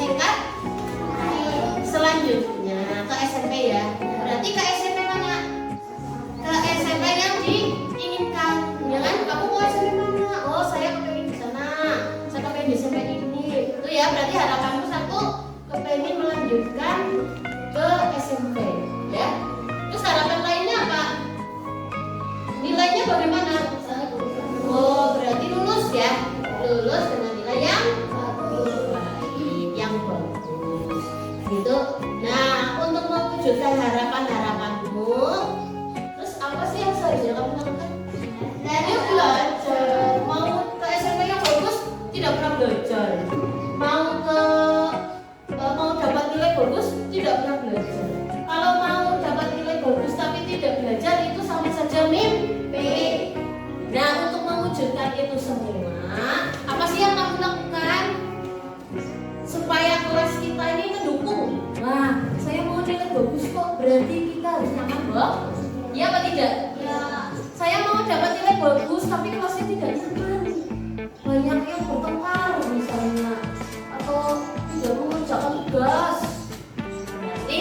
tingkat selanjutnya ke SMP ya. Berarti ke SMP mana? Ke SMP yang diinginkan. Ya kan? Kamu mau SMP mana? Oh, saya kepengen di sana. Saya kepengen di SMP ini. Itu ya, berarti harapanmu satu kepengen melanjutkan ke SMP ya. Terus harapan lainnya apa? Nilainya bagaimana? Oh, berarti lulus ya. Lulus dengan nilai yang baik, yang bagus. Gitu. Nah, untuk mewujudkan harapan-harapanmu, terus apa sih yang seharusnya kamu lakukan? Ya belajar. Mau ke SMP yang bagus, tidak pernah belajar. Mau dapat nilai bagus, tidak pernah belajar. Kalau mau dapat nilai bagus tapi tidak belajar, itu sama saja mimpi. Nah, untuk mewujudkan itu semua, apa sih yang kamu lakukan supaya kelas kita ini mendukung? Wah, saya mau nilai bagus kok, berarti kita harus nyaman, bagus. Iya apa tidak? Ya. Saya mau dapat nilai bagus tapi kelasnya tidak nyaman, banyak yang bertengkar misalnya, atau tidak mengerjakan tugas, berarti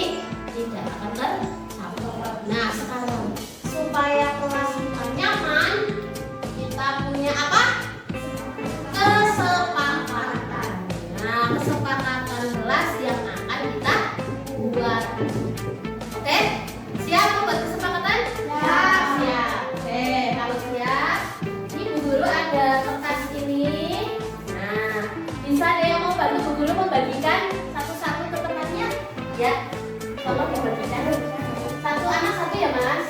tidak akan tercapai. Nah, sekarang supaya kelas kita nyaman, kita punya apa? Kesepakatan. Nah, kesepakatan kelas yang akan kita buat. Oke? Siap membuat kesepakatan? Siap. Siap. Oke, kalau siap, ini Bu Guru ada kertas ini. Nah, bisa ada yang mau bantu Bu Guru membagikan satu-satu ke temannya? Ya, tolong dibagikan. Satu anak satu ya, Mas.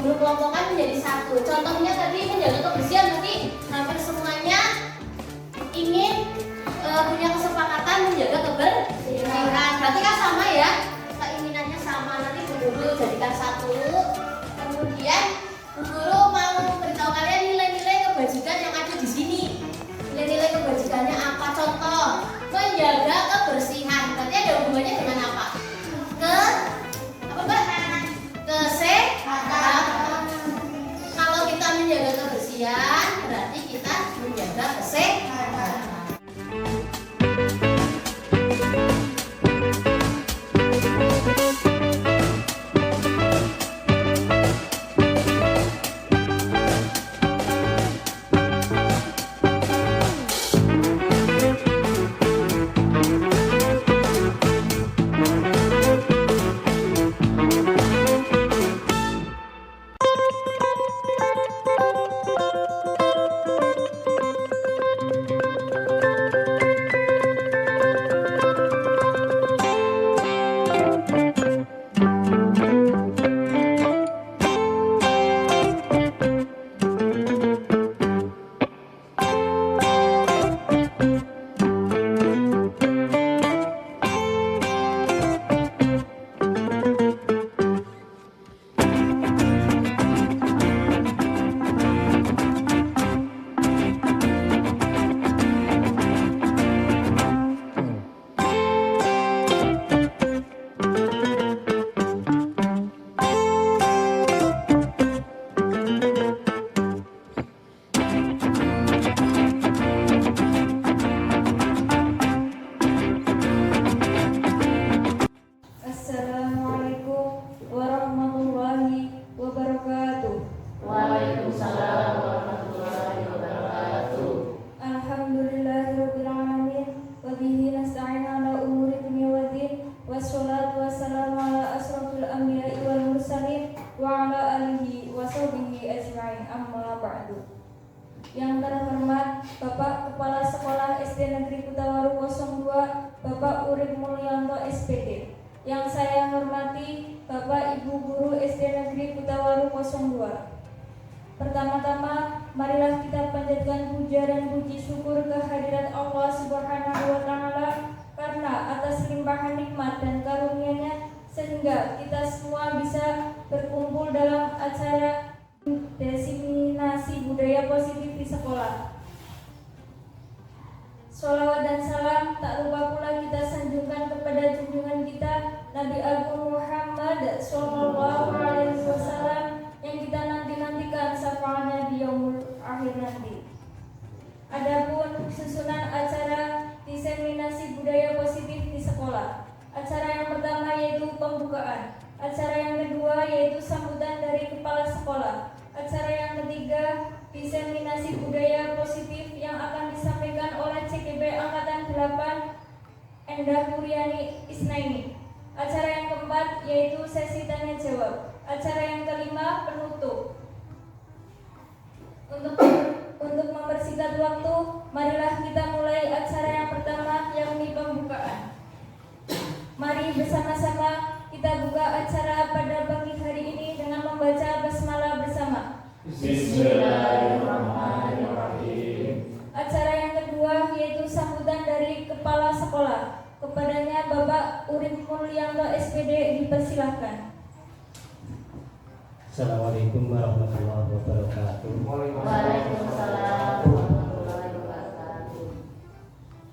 Kelompokkan menjadi satu. Contohnya tadi menjaga kebersihan, nanti hampir semuanya ingin punya kesepakatan menjaga kebersihan. Berarti kan sama ya, keinginannya sama. Nanti Bu Guru jadikan satu. Kemudian Bu Guru mau beritahu kalian nilai-nilai kebajikan yang ada di sini. Nilai-nilai kebajikannya apa? Contoh, menjaga kebersihan. Berarti ada hubungannya dengan apa? Apa Mbak? Kesehatan. Kalau kita menjaga kebersihan, berarti kita menjaga kesehatan. alihi washabihi ajmain, amma ba'du. Yang terhormat Bapak Kepala Sekolah SD Negeri Kutawaru 02, Bapak Urip Mulyanto SPD. Yang saya hormati Bapak Ibu Guru SD Negeri Kutawaru 02. Pertama-tama, marilah kita panjatkan puja dan puji syukur kehadirat Allah Subhanahu wa Ta'ala karena atas limpahan nikmat dan karunia-Nya sehingga kita semua bisa berkumpul dalam acara diseminasi budaya positif di sekolah. Sholawat dan salam tak lupa pula kita sanjungkan kepada junjungan kita Nabi Agung Muhammad Sallallahu Alaihi Wasallam yang kita nanti-nantikan syafaatnya di yaumul akhir nanti. Adapun susunan acara diseminasi budaya positif di sekolah. Acara yang pertama yaitu pembukaan. Acara yang kedua yaitu sambutan dari kepala sekolah. Acara yang ketiga diseminasi budaya positif yang akan disampaikan oleh CGB Angkatan 8 Endah Muryani Isnaini. Acara yang keempat yaitu sesi tanya jawab. Acara yang kelima penutup. Untuk mempersingkat waktu, marilah kita mulai acara yang pertama, yakni pembukaan. Mari bersama-sama kita buka acara pada pagi hari ini dengan membaca basmalah bersama. Bismillahirrahmanirrahim. Acara yang kedua yaitu sambutan dari kepala sekolah. Kepadanya Bapak Urip Mulyanto SPD dipersilahkan. Assalamualaikum warahmatullahi wabarakatuh. Waalaikumsalam warahmatullahi wabarakatuh.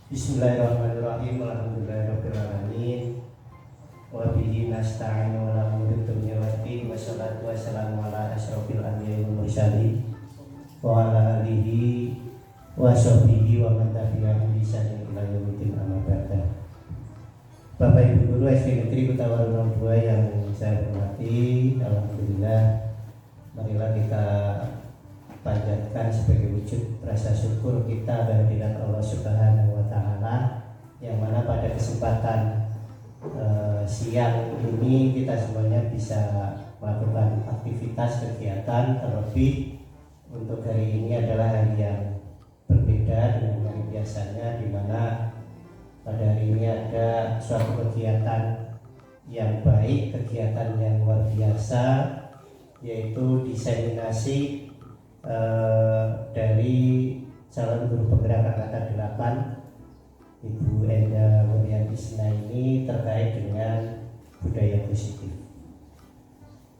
Bismillahirrahmanirrahim. Alhamdulillahirabbil alamin. Wa bihi nasta'in wa la dunya waddin. Wassalatu wassalamu ala asyrofil anbiya'i wal mursalin wa ala alihi wa sahbihi wa man tabi'ahum bi ihsanin ila yaumil amma ba'd. Bapak Ibu Guru SD Negeri Kutawaru 02 yang saya hormati, alhamdulillah, marilah kita panjatkan sebagai wujud rasa syukur kita kehadirat Allah Subhanahu wa Ta'ala, yang mana pada kesempatan siang ini kita semuanya bisa melakukan aktivitas kegiatan, terlebih untuk hari ini adalah hari yang berbeda dengan hari biasanya, di mana pada hari ini ada suatu kegiatan yang baik, kegiatan yang luar biasa, yaitu diseminasi dari calon guru penggerak angkatan 8 Ibu Endah Muryani ini terkait dengan budaya positif.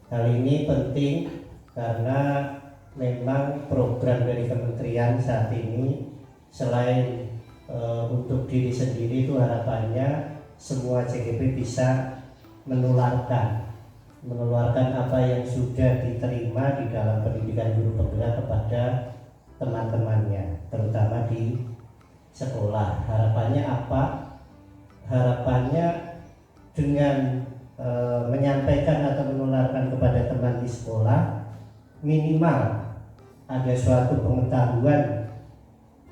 Hal ini penting karena memang program dari kementerian saat ini selain untuk diri sendiri, itu harapannya semua CGP bisa menularkan apa yang sudah diterima di dalam pendidikan guru penggerak kepada teman-temannya, terutama di sekolah. Harapannya apa? Harapannya dengan menyampaikan atau menularkan kepada teman di sekolah, minimal ada suatu pengetahuan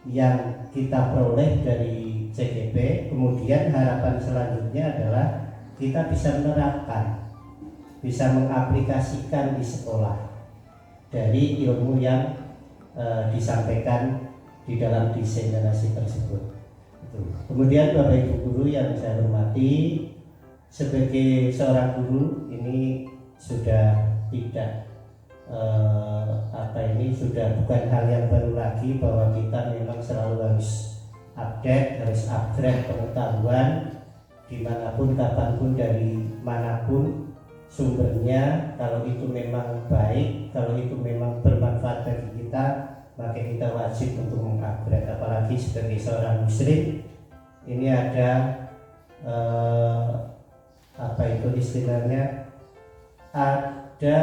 yang kita peroleh dari CGP. Kemudian harapan selanjutnya adalah kita bisa menerapkan, bisa mengaplikasikan di sekolah dari ilmu yang disampaikan di dalam diseminasi tersebut. Kemudian Bapak Ibu Guru yang saya hormati, sebagai seorang guru ini sudah tidak sudah bukan hal yang baru lagi bahwa kita memang selalu harus update, harus upgrade pengetahuan dimanapun, kapanpun, dari manapun sumbernya. Kalau itu memang baik, kalau itu memang bermanfaat bagi kita, maka kita wajib untuk mengupgrade. Apalagi sebagai seorang muslim, ini ada istilahnya, ada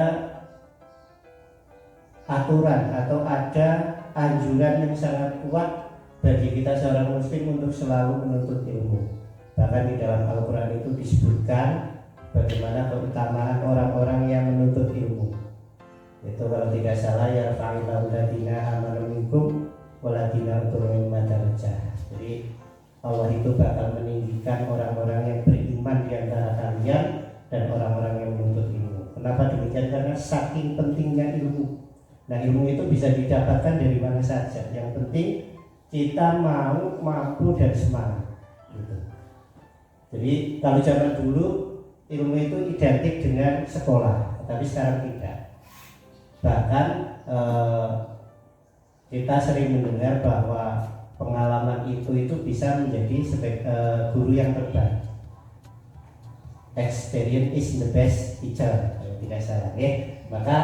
aturan atau ada anjuran yang sangat kuat bagi kita seorang muslim untuk selalu menuntut ilmu. Bahkan di dalam Al-Quran itu disebutkan bagaimana keutamaan orang-orang yang menuntut ilmu. Itu kalau tidak salah, ya fa'ilal ladina amanu minkum waladina utul ilma darajah. Jadi Allah itu bakal meninggikan orang-orang yang beriman di antara kalian dan orang-orang yang menuntut ilmu. Kenapa demikian? Karena saking pentingnya ilmu. Nah, ilmu itu bisa didapatkan dari mana saja. Yang penting kita mau, mampu, dan semangat. Gitu. Jadi kalau zaman dulu ilmu itu identik dengan sekolah, tapi sekarang tidak. Bahkan kita sering mendengar bahwa pengalaman itu bisa menjadi guru yang terbaik. Experience is the best teacher, kalau tidak salah. Maka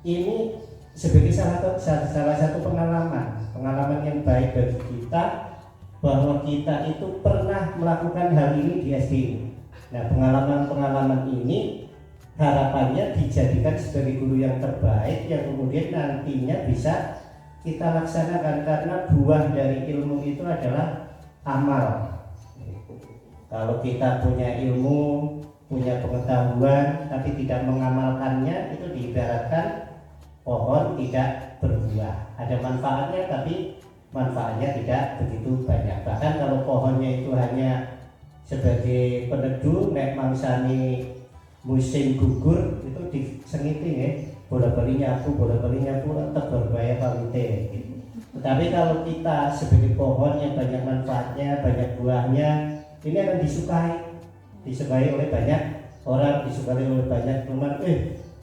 ini sebagai salah satu pengalaman yang baik bagi kita, bahwa kita itu pernah melakukan hal ini di SD. Nah, pengalaman ini harapannya dijadikan sebagai guru yang terbaik yang kemudian nantinya bisa kita laksanakan, karena buah dari ilmu itu adalah amal. Kalau kita punya ilmu, punya pengetahuan tapi tidak mengamalkannya, itu diibaratkan pohon tidak berbuah. Ada manfaatnya tapi manfaatnya tidak begitu banyak. Bahkan kalau pohonnya itu hanya sebagai peneduh, nek mangsani musim gugur itu disengiti bola-bali nyapu tetap berbahaya pamite gitu. Tetapi kalau kita sebagai pohon yang banyak manfaatnya, banyak buahnya, ini akan disukai oleh banyak orang, disukai oleh banyak teman.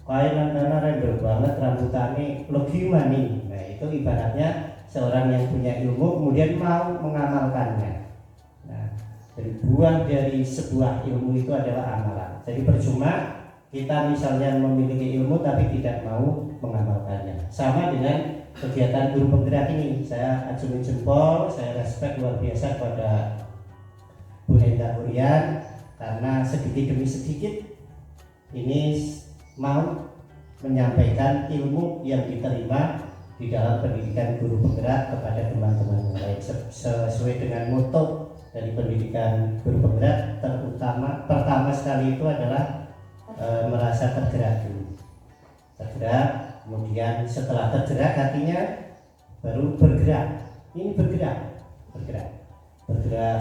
Kain antara rembel banget rambutannya, lo gimana nih? Nah, itu ibaratnya seorang yang punya ilmu kemudian mau mengamalkannya. Nah, jadi buah dari sebuah ilmu itu adalah amalan. Jadi percuma kita misalnya memiliki ilmu tapi tidak mau mengamalkannya. Sama dengan kegiatan guru penggerak ini, saya acungin jempol, saya respect luar biasa pada Bu Enda Urian, karena sedikit demi sedikit ini mau menyampaikan ilmu yang diterima di dalam pendidikan guru penggerak kepada teman-teman yang lain, sesuai dengan motto dari pendidikan guru penggerak. Pertama sekali itu adalah merasa tergerak dulu, tergerak, kemudian setelah tergerak hatinya baru bergerak. Ini bergerak,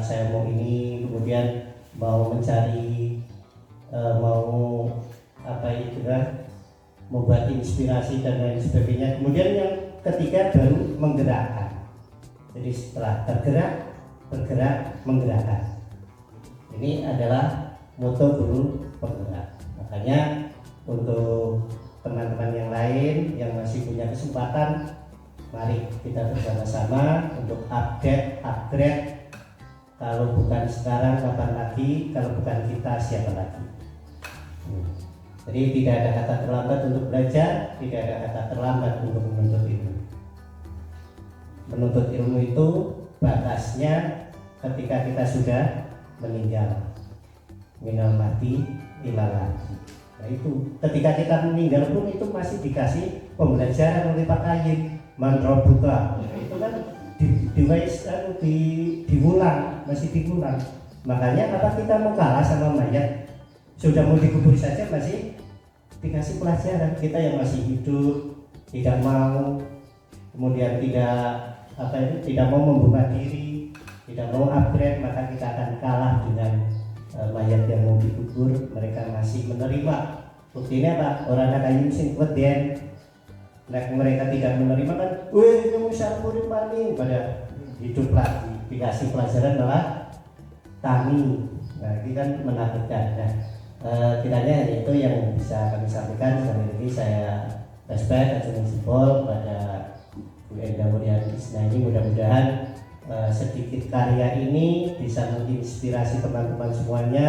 saya mau ini, kemudian mau mencari, mau membuat inspirasi dan lain sebagainya. Kemudian yang ketiga baru menggerakkan. Jadi setelah tergerak, bergerak, menggerakkan. Ini adalah motto guru penggerak. Makanya untuk teman-teman yang lain yang masih punya kesempatan, mari kita bersama-sama untuk upgrade. Kalau bukan sekarang, kapan lagi? Kalau bukan kita, siapa lagi? Jadi tidak ada kata terlambat untuk belajar, tidak ada kata terlambat untuk menuntut ilmu. Menuntut ilmu itu batasnya ketika kita sudah meninggal. Minal mati ilal lagi. Nah itu, ketika kita meninggal pun itu masih dikasih pembelajaran oleh Pak Kayin. Manrobuka. Itu kan diulang, masih diulang. Makanya apa kita mau kalah sama mayat? Sudah mau dikubur saja masih dikasih pelajaran. Kita yang masih hidup tidak mau, kemudian tidak mau membuka diri, tidak mau upgrade, maka kita akan kalah dengan mayat yang mau dikubur. Mereka masih menerima. Buktinya apa? Orang kayu sing weden. Mereka tidak menerima kan, kamu syarpurin paling, pada hidup lagi, dikasih pelajaran malah tani. Nah ini kan menakutkan. Nah, kiranya itu yang bisa kami sampaikan. Sekali lagi saya respect, acungan jempol pada Bu Enda Urian Isna ini. Mudah-mudahan sedikit karya ini bisa menginspirasi teman-teman semuanya,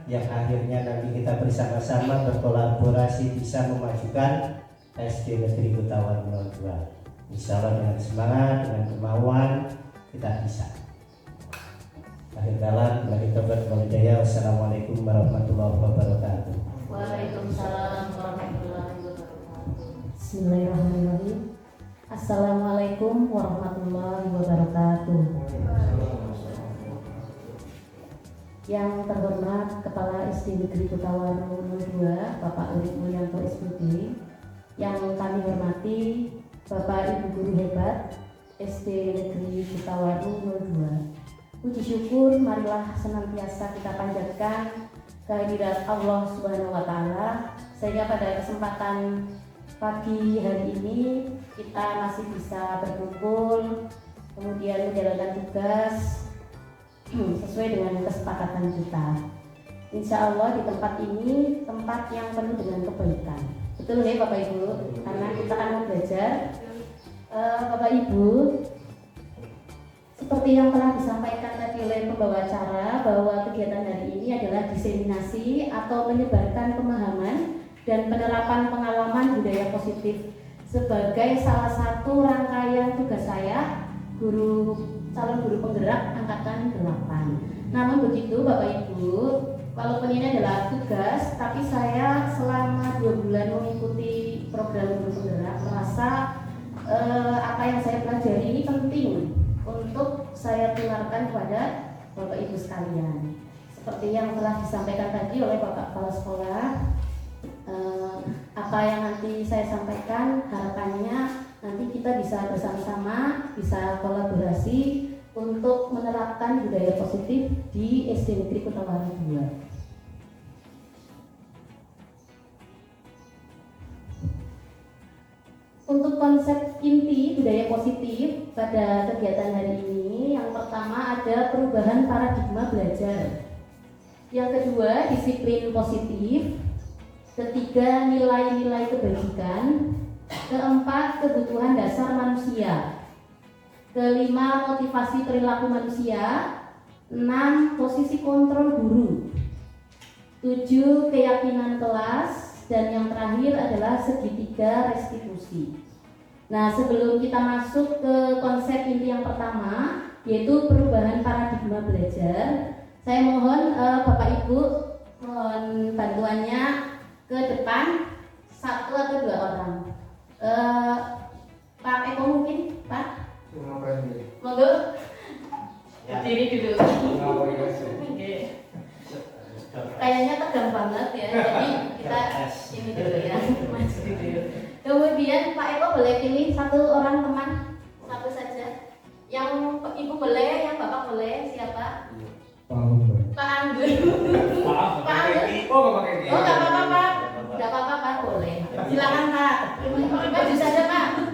yang akhirnya nanti kita bersama-sama berkolaborasi bisa memajukan SD Negeri Kutawar 02. Insya Allah dengan semangat, dengan kemauan kita bisa. Akhir kalam, wassalamualaikum warahmatullahi wabarakatuh. Waalaikumsalam warahmatullahi wabarakatuh. Bismillahirrahmanirrahim. Assalamualaikum warahmatullahi wabarakatuh. Yang terhormat Kepala SD Negeri Kutawar 02, Bapak Urip Mulyanto SPD. Yang kami hormati Bapak Ibu Guru Hebat SD Negeri Kutawar 02. Puji syukur marilah senantiasa kita panjatkan kehadirat Allah Subhanahu wa taala sehingga pada kesempatan pagi hari ini kita masih bisa berkumpul, kemudian menjalankan tugas sesuai dengan kesepakatan kita. Insya Allah di tempat ini tempat yang penuh dengan kebaikan. Betul ya Bapak Ibu? Karena kita akan belajar. Bapak Ibu, seperti yang telah disampaikan tadi oleh pembawa acara, bahwa kegiatan hari ini adalah diseminasi atau menyebarkan pemahaman dan penerapan pengalaman budaya positif sebagai salah satu rangkaian tugas saya, calon guru penggerak angkatan 8. Namun begitu Bapak Ibu, walaupun ini adalah tugas, tapi saya selama 2 bulan mengikuti program guru penggerak merasa apa yang saya pelajari ini penting untuk saya tularkan kepada Bapak Ibu sekalian. Seperti yang telah disampaikan tadi oleh Bapak Kepala Sekolah, apa yang nanti saya sampaikan harapannya nanti kita bisa bersama-sama, bisa kolaborasi untuk menerapkan budaya positif di SD Negeri Kutawari 2. Untuk konsep inti budaya positif pada kegiatan hari ini, yang pertama ada perubahan paradigma belajar, yang kedua disiplin positif, ketiga nilai-nilai kebajikan, keempat kebutuhan dasar manusia, kelima motivasi perilaku manusia, 6 posisi kontrol guru, 7 keyakinan kelas, dan yang terakhir adalah segitiga restitusi. Nah, sebelum kita masuk ke konsep inti yang pertama, yaitu perubahan paradigma belajar, saya mohon Bapak Ibu mohon bantuannya ke depan 1 atau 2 orang. Pak Eko mungkin, Pak? Monggo. Berdiri dulu. Oke. Kayaknya tegang banget ya, jadi kita ini dulu ya, maju dulu. Kemudian Pak Eko boleh pilih 1 orang teman, 1 saja. Yang Ibu boleh, yang Bapak boleh, siapa? Pak Anggun. Pak Anggun. Oh nggak apa-apa Pak, nggak apa-apa Pak, boleh. Silakan Pak, maju saja Pak.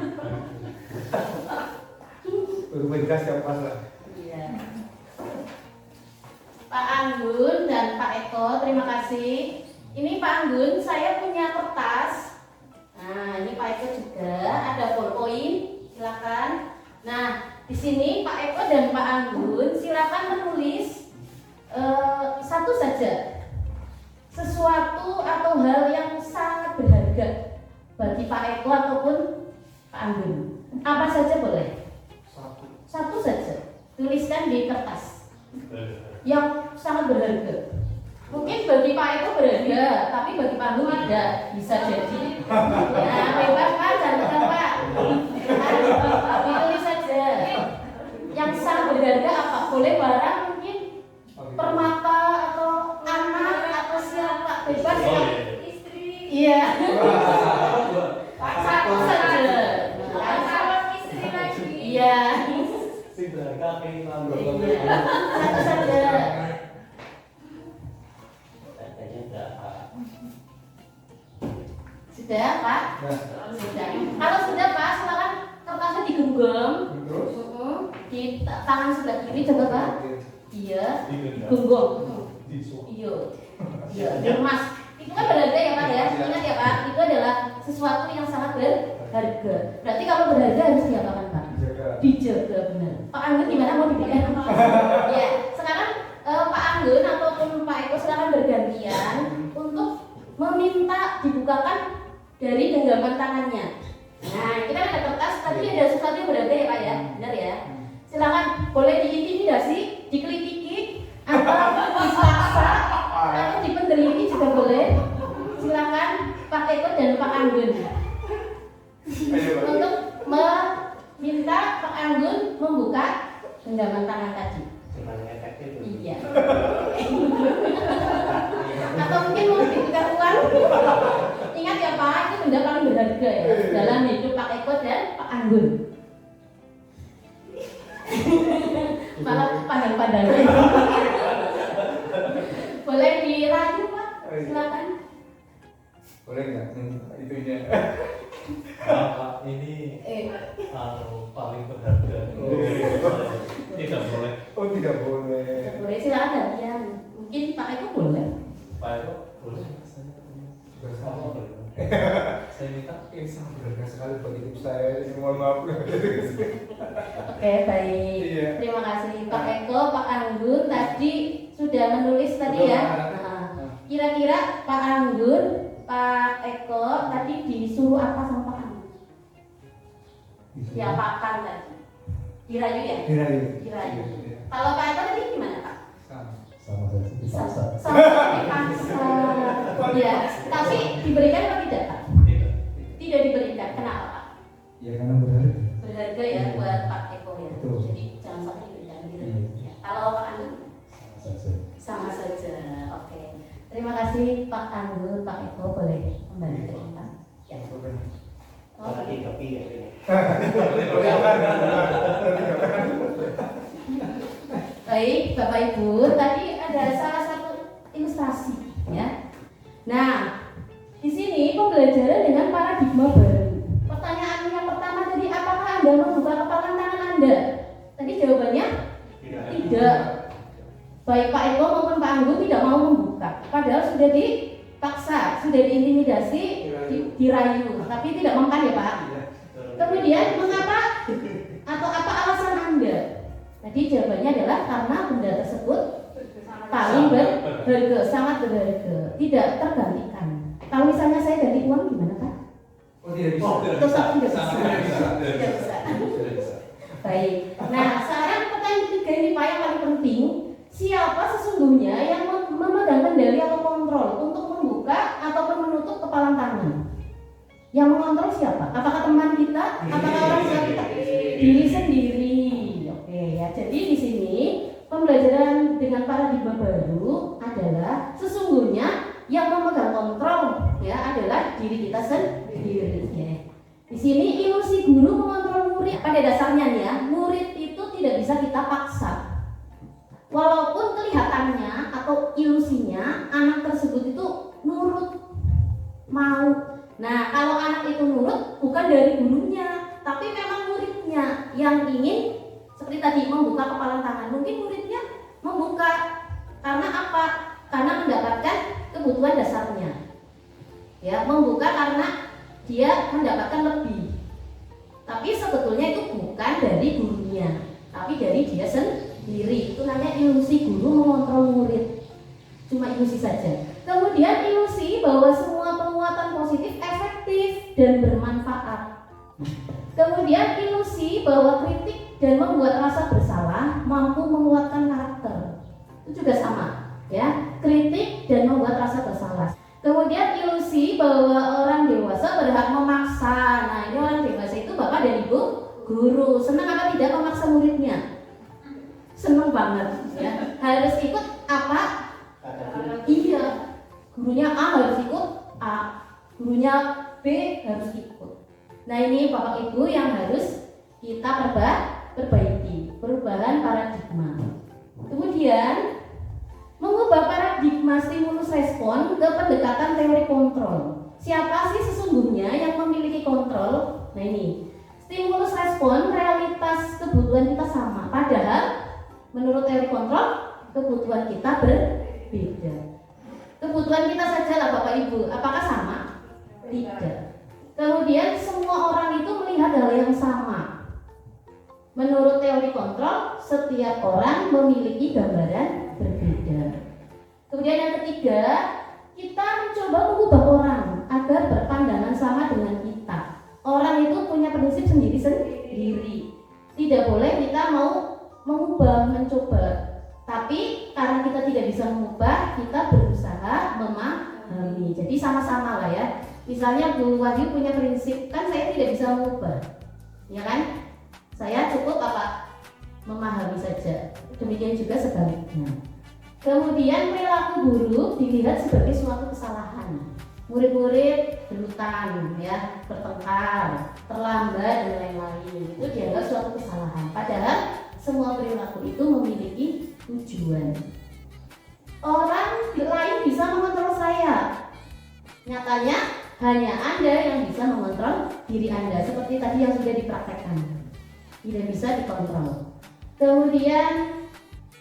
Berubah siapa lah? Iya. Pak Anggun dan Pak Eko, terima kasih. Ini Pak Anggun, saya punya kertas. Nah, ini Pak Eko juga ada ballpoint, silakan. Nah, di sini Pak Eko dan Pak Anggun, silakan menulis satu saja, sesuatu atau hal yang sangat berharga bagi Pak Eko ataupun Pak Anggun. Apa saja boleh? Satu saja, tuliskan di kertas yang sangat berharga. Mungkin bagi Pak Eko berharga, tapi bagi Pak Anggun tidak, bisa jadi. Ya, bebas Pak, jangan Pak. Ditulis saja. Yang sangat berharga apa? Boleh barang mungkin permata atau anak atau siapa, bebas ya. Istri. Iya. Satu saja. Calon istri lagi. Iya. Satu saja. Sudah Pak? Sudah. Kalau sudah Pak, silakan kertasnya digenggam. Di tangan sebelah kiri coba Pak. Iya. Genggam. Iya. Iya. Diremas. Itu kan berharga ya Pak ya. Ingat ya Pak, itu adalah sesuatu yang sangat berharga. Berarti kalau berharga harus diapakan Pak? Dijaga, benar. Pak Anggun gimana mau dipilih? Ya, sekarang Pak Anggun ataupun Pak Eko silakan bergantian untuk meminta dibukakan dari genggaman tangannya. Nah, kita ada kertas, tadi ada sesuatu yang berharga ya Pak ya, benar ya? Silakan, boleh diintimidasi, dikelitiki, atau dipaksa, atau dipendeliti juga boleh. Silakan Pak Eko dan Pak Anggun untuk meminta Pak Anggun membuka genggaman tangan tadi. Iya. Atau mungkin mau ditukar uang. Ingat ya Pak, itu benda paling berharga ya dalam hidup Pak Eko dan Pak Anggun. Malah pandang-pandangnya. Boleh dirayu Pak, silakan. Boleh nggak? Itunya. Bapak ini paling berharga. Tidak boleh. Oh tidak boleh. Boleh silakan gantian. Mungkin Pak Eko boleh. Pak Eko boleh. Juga sama. Boleh. Saya minta. Ini sangat berharga sekali buat hidup saya. Ini mohon maaf. Oke, baik. Iya. Terima kasih Pak Eko, Pak Anggun tadi sudah menulis tadi ya. Nah, kira-kira Pak Anggun, Pak Eko tadi disuruh apa sama Pak Anggun? Ya Pak Kan tadi. Dirayu ya? Dirayu. Dirayu. Iya. Kalau Pak Eko tadi gimana Pak? Sama saja dipaksa. Sama dipaksa. Ya, tapi diberikan apa tidak Pak? Tidak. Tidak diberikan. Kenapa Pak? Ya karena berharga. Berharga ya buat Pak Eko ya. Betul. Jadi jangan sampai diberikan gitu. Iya. Ya. Kalau Pak Anggun Saja. sama saja. Oke. Terima kasih Pak Anggun, Pak Eko boleh kembali ke tempat. Ya. Lagi kopi ya. Baik, Bapak Ibu, tadi ada salah satu ilustrasi ya. Nah, di sini pembelajaran dengan paradigma baru. Pertanyaan yang pertama tadi, apakah Anda membuka kepalan tangan Anda? Tadi jawabannya tidak. Baik Pak Eko maupun Pak Anggun tidak mau membuka. Padahal sudah dipaksa, sudah diintimidasi, dirayu, tapi tidak mempan ya Pak. Kemudian mengapa atau apa alasan Anda? Tadi jawabannya adalah karena benda tersebut paling berharga, sangat berharga, tidak tergantikan. Kalau misalnya saya ganti uang gimana Pak? Oh tidak bisa. Tetap tidak bisa. Tidak bisa. Tidak bisa. Baik. Nah, sekarang pertanyaan ketiga ini Pak yang paling penting. Siapa sesungguhnya yang memegang kendali atau kontrol untuk membuka ataupun menutup kepalan tangan? Yang mengontrol siapa? Apakah teman kita? Apakah orang tua kita? Diri sendiri. Oke ya. Jadi di sini pembelajaran dengan paradigma baru adalah sesungguhnya yang memegang kontrol ya adalah diri kita sendiri. Ya. Di sini ilusi guru mengontrol murid. Pada dasarnya nih ya, murid itu tidak bisa kita paksa. Walaupun kelihatannya atau ilusinya anak tersebut itu nurut, mau. Nah, kalau anak itu nurut bukan dari gurunya, tapi memang muridnya yang ingin seperti tadi membuka kepalan tangan. Mungkin muridnya membuka karena apa? Karena mendapatkan kebutuhan dasarnya. Ya, membuka karena dia mendapatkan lebih. Tapi sebetulnya itu bukan dari gurunya, tapi dari dia sendiri. Itu namanya ilusi guru mengontrol murid. Cuma ilusi saja. Kemudian ilusi bahwa semua penguatan positif efektif dan bermanfaat. Kemudian ilusi bahwa kritik dan membuat rasa bersalah mampu menguatkan karakter. Itu juga sama, ya. Kritik dan membuat rasa bersalah. Kemudian ilusi bahwa orang dewasa berhak memaksa. Nah, ini orang dewasa itu bapak dan ibu guru. Senang apa tidak memaksa muridnya? Senang banget, ya. Harus ikut apa? Iya. Gurunya A harus ikut A, gurunya B harus ikut. Nah, ini bapak ibu yang harus kita perbaiki, perubahan paradigma. Kemudian mengubah paradigma stimulus respon ke pendekatan teori kontrol. Siapa sih sesungguhnya yang memiliki kontrol? Nah, ini stimulus respon realitas kebutuhan kita sama, padahal menurut teori kontrol kebutuhan kita berbeda. Kebutuhan kita sajalah Bapak Ibu, apakah sama? Tidak. Kemudian semua orang itu melihat hal yang sama. Menurut teori kontrol, setiap orang memiliki gambaran berbeda. Kemudian yang ketiga, kita mencoba mengubah orang agar berpandangan sama dengan kita. Orang itu punya prinsip sendiri-sendiri. Tidak boleh kita mau mengubah, mencoba. Tapi karena kita tidak bisa mengubah, kita berusaha memahami. Jadi sama-sama lah ya. Misalnya Bu Wahyu punya prinsip, kan saya tidak bisa mengubah, ya kan? Saya cukup apa? Memahami saja. Demikian juga sebaliknya. Kemudian perilaku buruk dilihat sebagai suatu kesalahan. Murid-murid gelutan, ya, bertengkar, terlambat dan lain-lain. Itu dianggap suatu kesalahan. Padahal semua perilaku itu memiliki tujuan. Orang lain bisa mengontrol saya, Nyatanya hanya Anda yang bisa mengontrol diri Anda, seperti tadi yang sudah dipraktekkan. Tidak bisa dikontrol. Kemudian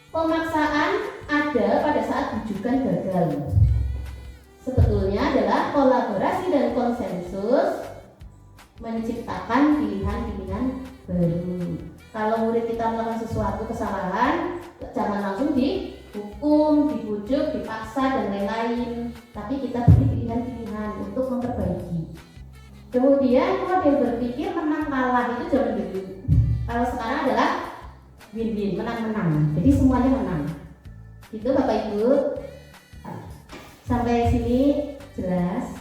pemaksaan ada pada saat rujukan gagal. Sebetulnya adalah kolaborasi dan konsensus menciptakan pilihan-pilihan baru. Kalau murid kita melakukan sesuatu kesalahan, jangan langsung dihukum, dibujuk, dipaksa dan lain-lain. Tapi kita beri pilihan-pilihan untuk memperbaiki. Kemudian model berpikir menang kalah itu zaman dulu. Kalau sekarang adalah win-win, menang-menang. Jadi semuanya menang. Itu Bapak Ibu. Sampai sini jelas?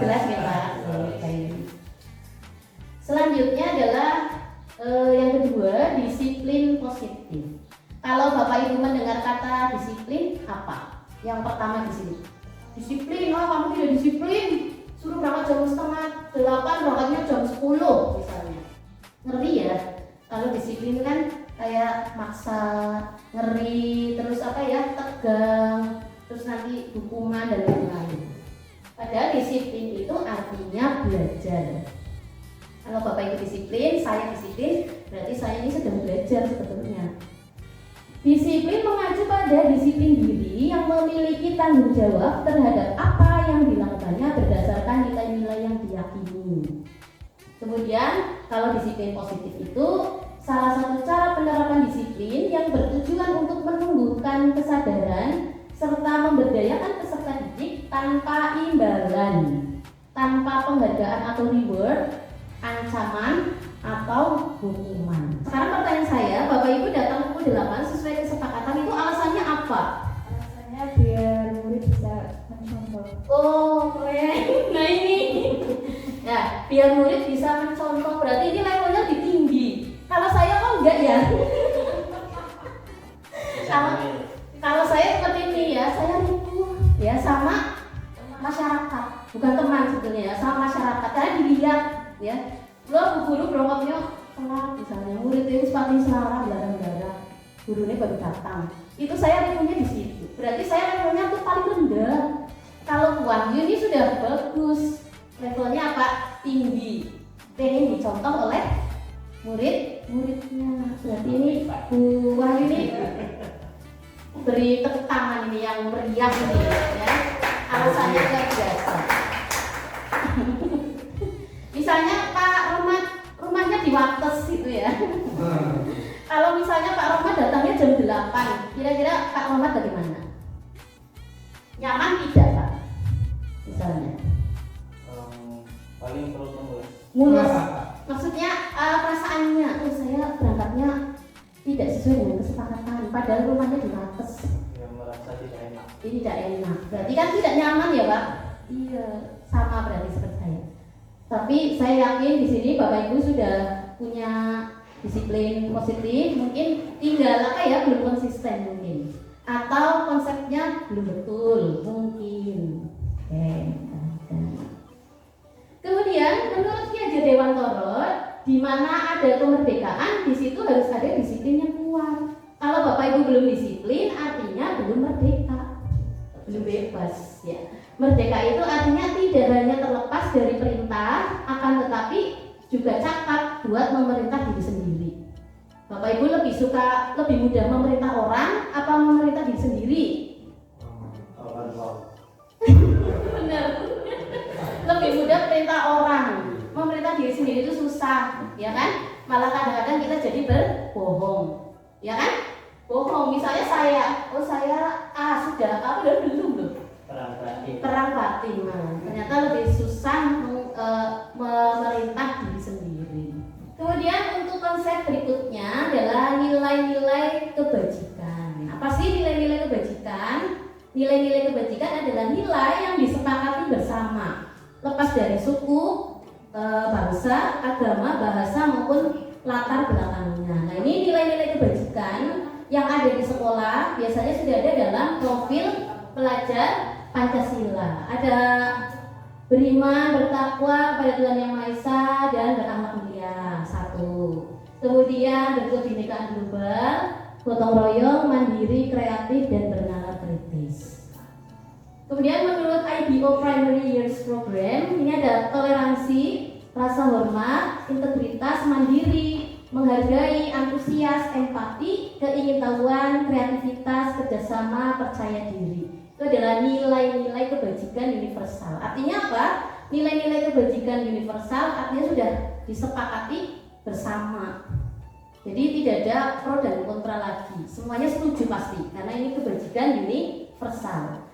Jelas ya Pak? Oke. Selanjutnya adalah yang kedua, disiplin positif. Kalau Bapak Ibu mendengar kata disiplin, apa? Yang pertama di sini. Disiplin, kamu tidak disiplin. Suruh berangkat jam 7:30, berangkatnya jam 10 misalnya. Ngeri ya? Kalau disiplin kan kayak maksa, ngeri, terus tegang, terus nanti hukuman dan lain-lain. Padahal disiplin itu artinya belajar. Kalau Bapak Ibu disiplin, saya disiplin, berarti saya ini sedang belajar sebetulnya. Disiplin mengacu pada disiplin diri yang memiliki tanggung jawab terhadap apa yang dilakukannya berdasarkan nilai-nilai yang diyakini. Kemudian kalau disiplin positif itu salah satu cara penerapan disiplin yang bertujuan untuk menumbuhkan kesadaran serta memberdayakan peserta didik tanpa imbalan, tanpa penghargaan atau reward, ancaman atau hukuman. Sekarang pertanyaan saya, Bapak Ibu datang pukul 8 sesuai kesepakatan itu alasannya apa? Alasannya biar murid bisa mencontoh. Oh keren, nah ini ya biar murid bisa mencontoh, berarti ini levelnya lebih tinggi. Kalau saya kok enggak ya? Kalau saya seperti ini ya, saya ribu ya sama masyarakat, bukan teman sebetulnya ya, sama masyarakat. Karena dilihat ya, lo guru berangkatnya telat misalnya, murid itu sepatu selara belakang-belakang, gurunya baru datang. Itu saya levelnya di situ. Berarti saya levelnya tuh paling rendah. Kalau Wahyu ini sudah bagus, levelnya apa? Tinggi. Pengen dicontoh oleh murid-muridnya. Berarti ini Bu Wahyu ini beri tepuk tangan ini yang meriah ini ya. Alasannya luar biasa. Misalnya Pak Rohmat rumahnya di Wates gitu ya. Kalau misalnya Pak Rohmat datangnya jam 8, kira-kira Pak Rohmat bagaimana? Nyaman tidak Pak? Misalnya paling perut mulus. Maksudnya perasaannya, saya berangkatnya tidak sesuai dengan kesepakatan, padahal rumahnya di Wates. yang merasa tidak enak. Tidak enak, berarti kan tidak nyaman ya Pak? Iya, sama berarti seperti saya. Tapi saya yakin di sini Bapak Ibu sudah punya disiplin positif, mungkin tinggal belum konsisten mungkin, atau konsepnya belum betul mungkin. Kemudian menurut Ki Hajar Dewantoro, di mana ada kemerdekaan, di situ harus ada disiplin yang kuat. Kalau Bapak Ibu belum disiplin, artinya belum merdeka, belum bebas ya. Merdeka itu artinya tidak hanya terlepas dari perintah, akan tetapi juga cakap buat memerintah diri sendiri. Bapak Ibu lebih mudah memerintah orang apa memerintah diri sendiri? Benar. Lebih mudah perintah orang, memerintah diri sendiri itu susah, ya kan? Malah kadang-kadang kita jadi berbohong, ya kan? Bohong, misalnya saya sudah apa udah belum loh. Perang batin, ternyata lebih susah memerintah diri sendiri. Kemudian untuk konsep berikutnya adalah nilai-nilai kebajikan. Apa sih nilai-nilai kebajikan? Nilai-nilai kebajikan adalah nilai yang disepakati bersama, lepas dari suku, bangsa, agama, bahasa maupun latar belakangnya. Nah ini nilai-nilai kebajikan yang ada di sekolah biasanya sudah ada dalam profil pelajar Pancasila. Ada beriman, bertakwa kepada Tuhan Yang Maha Esa dan berakhlak mulia. 1. Kemudian berkebinekaan global, gotong royong, mandiri, kreatif dan bernalar kritis. Kemudian menurut IBO Primary Years Program, ini ada toleransi, rasa hormat, integritas, mandiri, menghargai, antusias, empati, keingintahuan, kreativitas, kerjasama, percaya diri. Itu adalah nilai-nilai kebajikan universal. Artinya apa? Nilai-nilai kebajikan universal artinya sudah disepakati bersama. Jadi tidak ada pro dan kontra lagi. Semuanya setuju pasti karena ini kebajikan universal.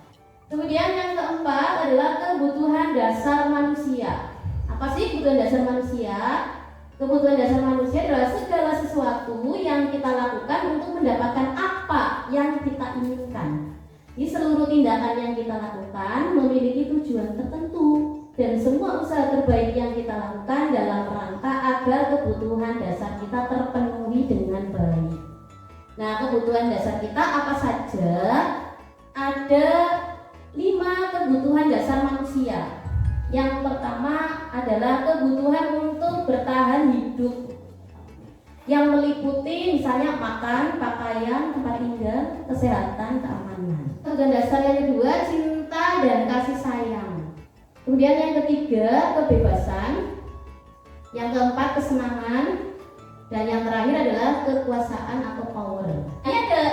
Kemudian yang keempat adalah kebutuhan dasar manusia. Apa sih kebutuhan dasar manusia? Kebutuhan dasar manusia adalah segala sesuatu yang kita lakukan untuk mendapatkan apa yang kita inginkan. Di seluruh tindakan yang kita lakukan memiliki tujuan tertentu dan semua usaha terbaik yang kita lakukan dalam rangka agar kebutuhan dasar kita terpenuhi dengan baik. Nah, kebutuhan dasar kita apa saja? Ada 5 kebutuhan dasar manusia. Yang pertama adalah kebutuhan untuk bertahan hidup, yang meliputi misalnya makan, pakaian, tempat tinggal, kesehatan, keamanan. Kebutuhan dasar yang kedua, cinta dan kasih sayang. Kemudian yang ketiga, kebebasan. Yang keempat, kesenangan. Dan yang terakhir adalah kekuasaan atau power. Ini ada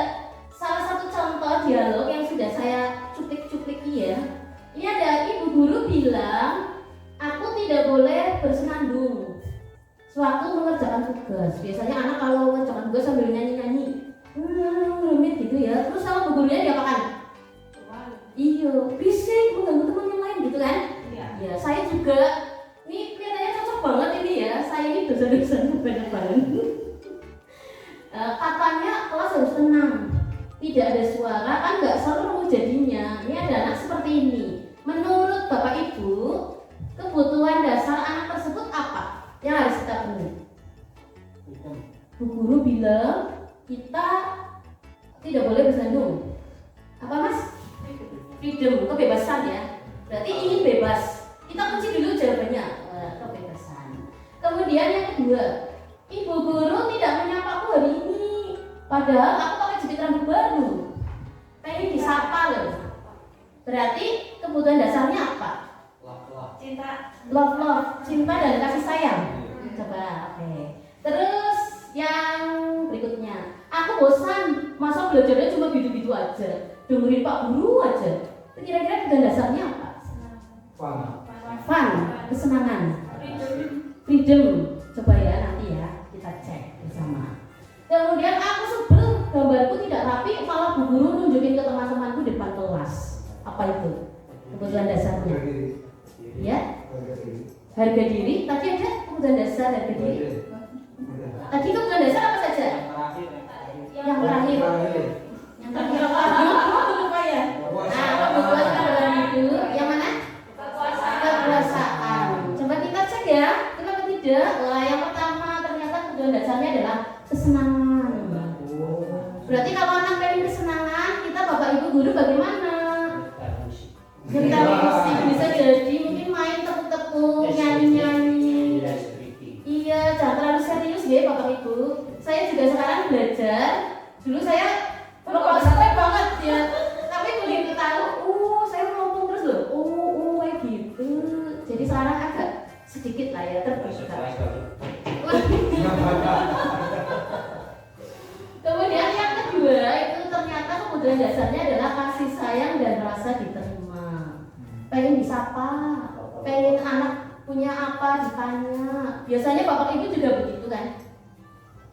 salah satu contoh dialog yang sudah saya cuplik-cupliki ya. Ini ada ibu guru bilang, aku tidak boleh bersenandung sewaktu mengerjakan tugas. Biasanya anak kalau mengerjakan tugas sambil nyanyi-nyanyi, rumit gitu ya. Terus sama bu gurunya diapakan? Iya, bisik mengganggu teman yang lain gitu kan? Ya, saya juga. Ini kelihatannya cocok banget ini ya. Saya ini dosen-dosen banyak banget. Katanya kelas harus tenang, tidak ada suara, kan nggak seru jadinya. Ini ada anak seperti ini. Menurut Bapak Ibu, kebutuhan dasar anak tersebut apa yang harus kita penuhi? Bu guru bilang kita tidak boleh bersandung. Apa mas? Freedom, kebebasan ya. Berarti ingin bebas. Kita kunci dulu jawabannya, kebebasan. Kemudian yang kedua, ibu guru tidak menyapaku hari ini. Padahal aku pakai jepit rambut baru. Pengen disapa loh. Berarti kebutuhan dasarnya apa? Cinta. Love, cinta dan kasih sayang. Coba, oke. Terus yang berikutnya, aku bosan, masa belajarnya cuma gitu-gitu aja, dengerin Pak Guru aja. Kira-kira kebutuhan dasarnya apa? Fun, kesenangan, freedom. Coba ya nanti ya kita cek bersama. Kemudian aku sebel gambarku tidak rapi, malah bu guru nunjukin ke teman-temanku depan kelas. Apa itu kebutuhan dasarnya? Ya, harga diri. Tadi ada kebutuhan dasar harga diri. Tadi kebutuhan dasar apa saja? Yang terakhir. Yang terakhir apa? Lupa ya. Nah, kebutuhan dalam hidup. Yang mana? Kekuasaan. Coba kita cek ya. Kenapa tidak? Wah, yang pertama ternyata kebutuhan dasarnya adalah kesenangan. Berarti kalau anak pengen kesenangan, kita bapak ibu guru bagaimana? Kita musik bisa jadi mungkin main tepuk-tepuk, nyanyi-nyanyi. Iya, jangan terlalu serius ya bapak ibu. Saya juga sekarang belajar. Dulu saya lepaskan banget ya. Tapi begitu tahu, saya ngomong terus loh. Kayak gitu. Jadi sekarang agak sedikit lah ya terbuka. Kemudian yang kedua itu ternyata kebutuhan dasarnya adalah kasih sayang dan rasa diterima. Pengen disapa, pengen anak punya apa ditanya. Biasanya bapak ibu juga begitu kan?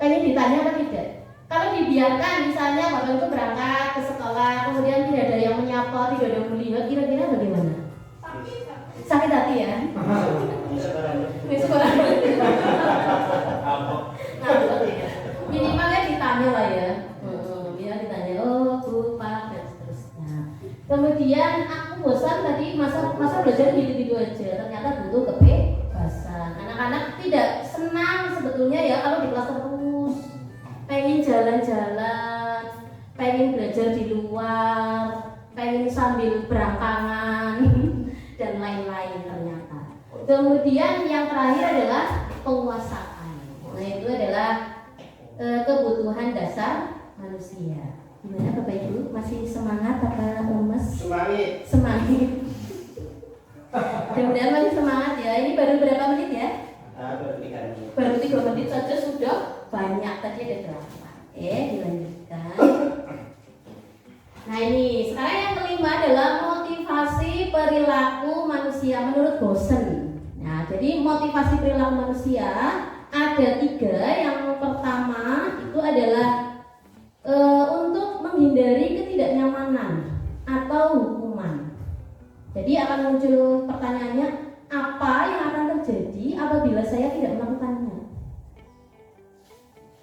Pengen ditanya apa tidak? Kalau dibiarkan misalnya bapak ibu berangkat ke sekolah, kemudian tidak ada yang menyapa, tidak ada yang melihat, kira-kira bagaimana? Sakit hati ya? Sekolah. Minimalnya ditanya lah ya. Ya ditanya, Bu, Pak, dan seterusnya. Kemudian aku bosan tadi masa belajar gitu-gitu aja. Ternyata butuh kebebasan. Anak-anak tidak senang sebetulnya ya kalau di kelas terus. Pengen jalan-jalan, pengen belajar di luar, pengen sambil berangkangan dan lain-lain ternyata. Kemudian yang terakhir adalah penguasaan. Nah itu adalah kebutuhan dasar manusia. Gimana Bapak Ibu? Masih semangat apa lemes? Semangat. Semangat. Mudah-mudahan masih semangat ya. Ini baru berapa menit ya? Baru 3 menit. Baru 3 menit saja sudah banyak. Tadi ada berapa? Dilanjutkan. Nah ini, sekarang yang kelima adalah motivasi perilaku manusia menurut Bosen. Nah jadi motivasi perilaku manusia ada 3. Yang pertama itu adalah untuk menghindari ketidaknyamanan atau hukuman. Jadi akan muncul pertanyaannya, apa yang akan terjadi apabila saya tidak melakukannya?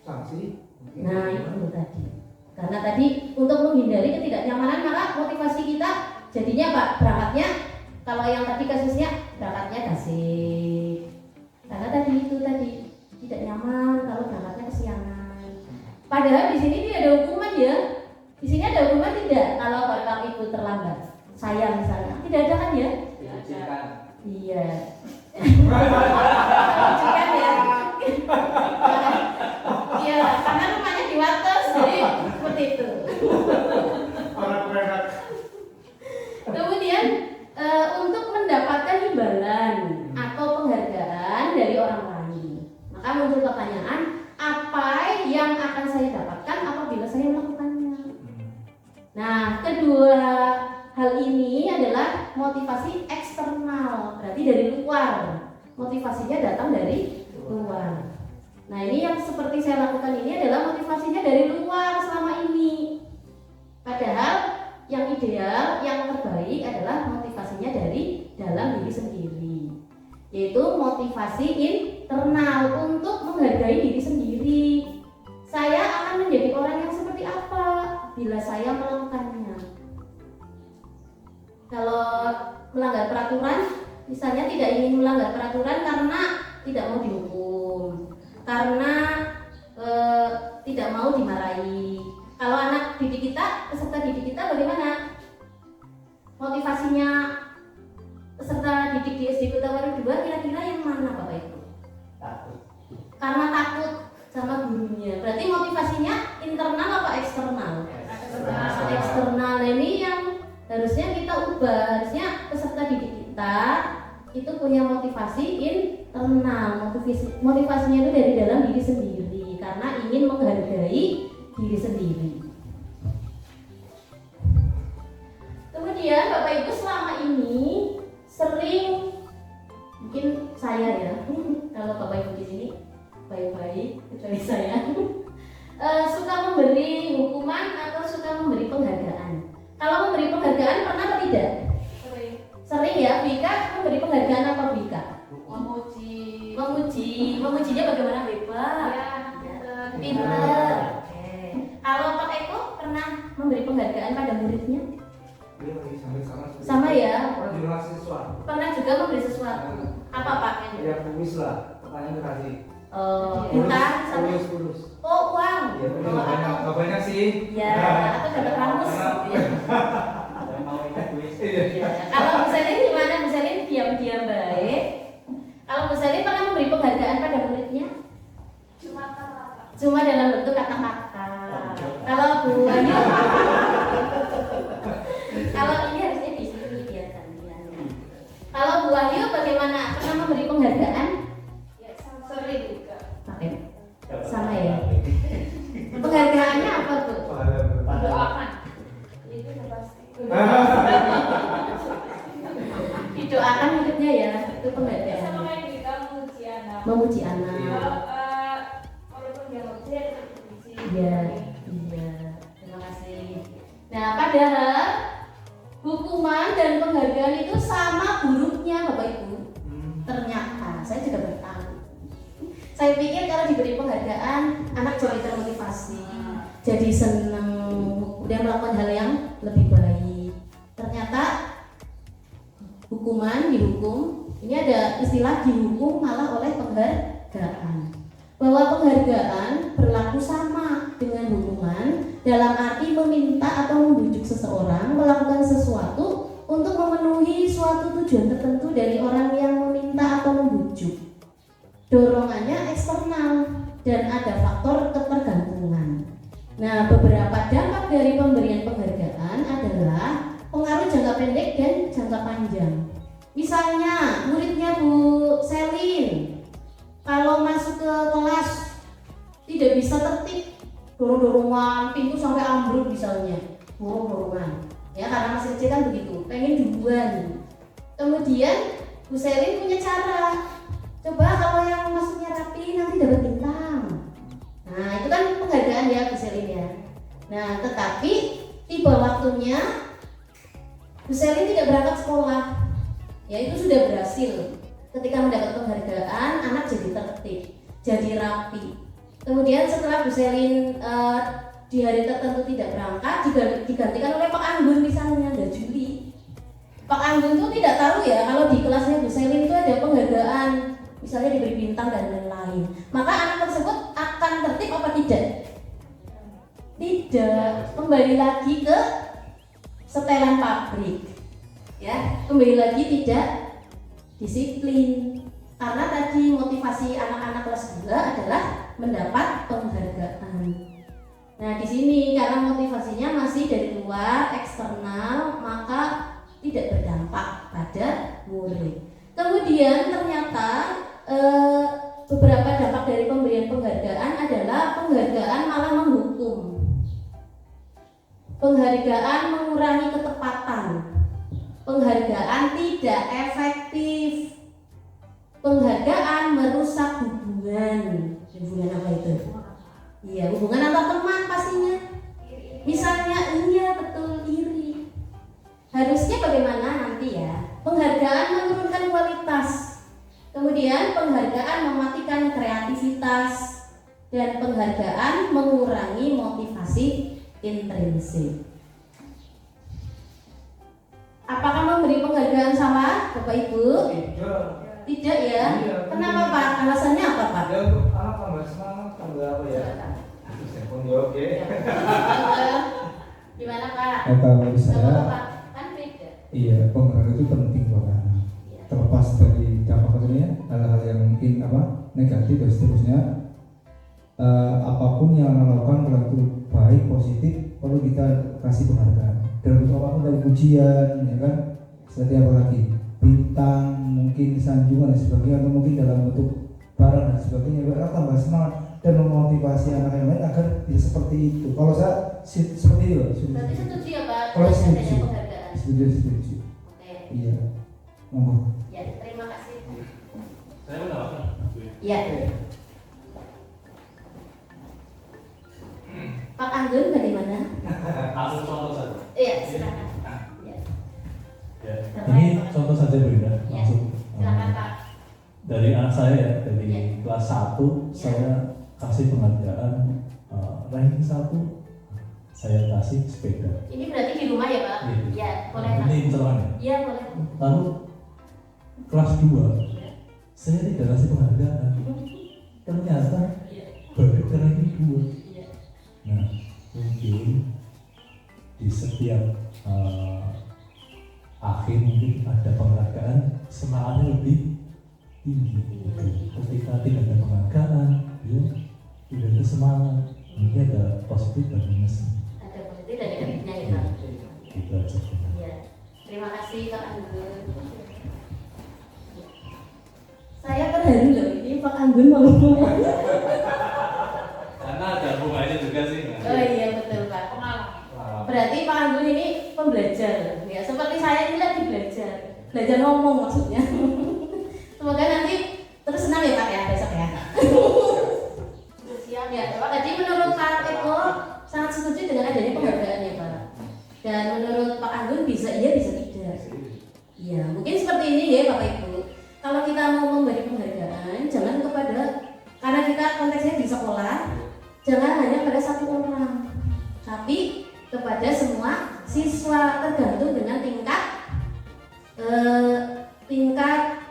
Sanksi. Nah itu tadi. Karena tadi untuk menghindari ketidaknyamanan maka motivasi kita jadinya Pak berangkatnya, kalau yang tadi kasusnya berangkatnya kasih. Karena tadi itu tadi tidak nyaman kalau berangkatnya kesiangan. Padahal di sini tidak ada hukuman ya. Di sini ada hukuman tidak kalau Bapak Ibu terlambat. Saya misalnya tidak ada kan ya? Diizinkan. Iya. Diizinkan ya. Iya, karena rumahnya di Wates, jadi seperti itu. Orang berangkat. Kemudian untuk mendapatkan imbalan atau penghargaan dari orang lain, maka muncul pertanyaan, apa yang akan saya dapatkan apabila saya melakukannya? Nah, kedua hal ini adalah motivasi eksternal, berarti dari luar. Motivasinya datang dari luar. Nah, ini yang seperti saya lakukan ini adalah motivasinya dari luar selama ini. Padahal yang ideal, yang terbaik adalah motivasinya dari dalam diri sendiri, yaitu motivasi internal untuk menghargai diri sendiri. Saya akan menjadi orang yang seperti apa bila saya melakukannya. Kalau melanggar peraturan, misalnya tidak ingin melanggar peraturan karena tidak mau dihukum, karena tidak mau dimarahi. Kalau anak didik kita, peserta didik kita bagaimana? Motivasinya peserta didik di SD Kutawaru 2 kira-kira yang mana Bapak Ibu? Takut. Karena takut sama gurunya. Berarti motivasinya internal apa eksternal? Eksternal. Nah, ini yang harusnya kita ubah. Harusnya peserta didik kita itu punya motivasi internal. Motivasinya itu dari dalam diri sendiri karena ingin menghargai diri sendiri. Kemudian Bapak Ibu selama ini sering, mungkin saya ya, kalau Bapak Ibu di sini baik-baik kecuali saya, suka memberi hukuman atau suka memberi penghargaan. Kalau memberi penghargaan pernah atau tidak? Sering ya. Bika memberi penghargaan apa Bika? Memujinya bagaimana Bapak? Pinter. Kalau Pak Eko pernah memberi penghargaan pada muridnya? Dia lagi sampai sana. Sama ya. Pernah juga ngasih sesuatu. Pernah juga memberi sesuatu. Apa Pak? Ya kuis lah. Pertanyaan dikasih. Kita sama. Tulus. Oh uang. Ya banyak. Gak banyak sih. Ya. Atau dapat kamus. Ada mau ikut kuis. Iya. Kalau misalnya gimana? Misalnya diam-diam baik. Kalau misalnya pernah memberi penghargaan pada muridnya? Cuma dalam bentuk kata-kata. Kalau Bu Ayu, kalau ini harusnya di sini biar gantian. Kalau Bu Ayu bagaimana? Pernah memberi penghargaan? Sering juga. Oke. Sama ya. Penghargaannya apa tuh? Doakan. Itu udah pasti. Didoakan hidupnya ya. Itu penghargaan. Sama kayak kita memuji anak. Memuji anak. Walaupun dia ngerti, ya tetap dipuji. Iya, iya. Terima kasih. Nah, padahal hukuman dan penghargaan itu sama buruknya, Bapak Ibu. Ternyata saya juga baru tahu. Saya pikir kalau diberi penghargaan, anak jadi termotivasi, jadi senang, kemudian melakukan hal yang lebih baik. Ternyata dihukum, ini ada istilah dihukum malah oleh penghargaan. Bahwa penghargaan berlaku sama dengan hukuman dalam arti meminta atau membujuk seseorang melakukan sesuatu untuk memenuhi suatu tujuan tertentu dari orang yang meminta atau membujuk. Dorongannya eksternal dan ada faktor ketergantungan. Nah, beberapa dampak dari pemberian penghargaan adalah pengaruh jangka pendek dan jangka panjang. Misalnya, muridnya Bu Selin kalau masuk ke kelas tidak bisa tertib, dorong-dorongan, pintu sampai ambruk misalnya, dorong-dorongan. Ya, karena masih kecil kan begitu, pengen duluan. Kemudian Bu Selin punya cara, coba kalau yang masuknya rapi nanti dapat bintang. Nah, itu kan penghargaan ya Bu Selin ya. Nah, tetapi tiba waktunya Bu Selin tidak berangkat sekolah. Ya, itu sudah berhasil. Ketika mendapat penghargaan, anak jadi tertib, jadi rapi. Kemudian setelah Bu Selin di hari tertentu tidak berangkat, juga digantikan oleh Pak Anggun misalnya, ada Juli. Pak Anggun itu tidak tahu ya kalau di kelasnya Bu Selin itu ada penghargaan, misalnya diberi bintang dan lain-lain. Maka anak tersebut akan tertib apa tidak? Tidak, kembali lagi ke setelan pabrik. Ya, kembali lagi tidak disiplin. Karena tadi motivasi anak-anak kelas 2 adalah mendapat penghargaan. Nah, di sini karena motivasinya masih dari luar, eksternal, maka tidak berdampak pada murid. Kemudian ternyata beberapa dampak dari pemberian penghargaan adalah penghargaan malah menghukum. Penghargaan mengurangi ketepatan. Penghargaan tidak efektif. Penghargaan merusak hubungan. Hubungan apa itu? Iya, hubungan antar teman pastinya. Misalnya, iya betul, iri. Harusnya bagaimana nanti ya? Penghargaan menurunkan kualitas. Kemudian penghargaan mematikan kreativitas. Dan penghargaan mengurangi motivasi intrinsik. Apakah memberi penghargaan salah, Bapak Ibu? Tidak ya? Iya. Kenapa Pak? Alasannya apa Pak? Ya untuk anak tambah semangat, tambah apa ya? Saya pun jawab ya. Gimana Pak? Kalau Gak saya, apa-apa, Pak. Kan beda. iya penghargaan itu penting buat anak. Terlepas dari dampak ini, hal-hal yang mungkin negatif dan seterusnya, apapun yang anak lakukan kalau itu baik, positif, perlu kita kasih penghargaan. Dan untuk apapun dari pujian, ya kan, seperti apa lagi, bintang, mungkin sanjungan dan sebagainya, atau mungkin dalam bentuk barang dan sebagainya, biar tambah semangat dan memotivasi anak yang lain agar bisa seperti itu. Kalau saya seperti itu, Berarti setuju ya Pak? Kalau dengan setuju. adanya penghargaan. setuju. Oke. Iya, monggo. Ya, terima kasih. Saya menambahkan. Ya. Pak Anggun bagaimana? Langsung contoh saja. Iya, silakan. Ya. Ya. Bapak, Ini Pak. contoh saja Bu Indah. Ya. Langsung. Silakan Pak. Dari anak saya ya, dari Ya. kelas 1 Ya. saya kasih penghargaan ranking 1 saya kasih sepeda. Ini berarti di rumah ya Pak? Iya. Ya, boleh Pak. Ini internal ya. Iya, boleh. Lalu kelas 2 saya tidak kasih penghargaan. Ternyata baru ke ranking 2. Iya. Nah, mungkin di setiap akhir mungkin ada penghargaan, semangatnya lebih tinggi. Ketika tidak ada penghargaan, dia tidak ada semangat. Mungkin ada positif dan minusnya. Ada positif dan negatifnya ya Pak. Gitu aja. Iya. Terima kasih Pak Anggun. Saya terharu loh, ini Pak Anggun mau ngomong. Karena ada hubungannya juga sih. Oh iya betul Pak. Berarti Pak Anggun ini pembelajar, ya seperti saya ini lagi belajar ngomong maksudnya. Semoga nanti terus senang ya Pak ya besok ya. Siap ya Pak. Tadi menurut Pak Eko sangat setuju dengan adanya penghargaan ya Pak. Dan menurut Pak Anggun bisa iya bisa tidak. Iya mungkin seperti ini ya Bapak Ibu. Kalau kita mau memberi penghargaan jangan kepada, karena kita konteksnya di sekolah, jangan hanya pada satu orang, tapi kepada semua siswa, tergantung dengan tingkat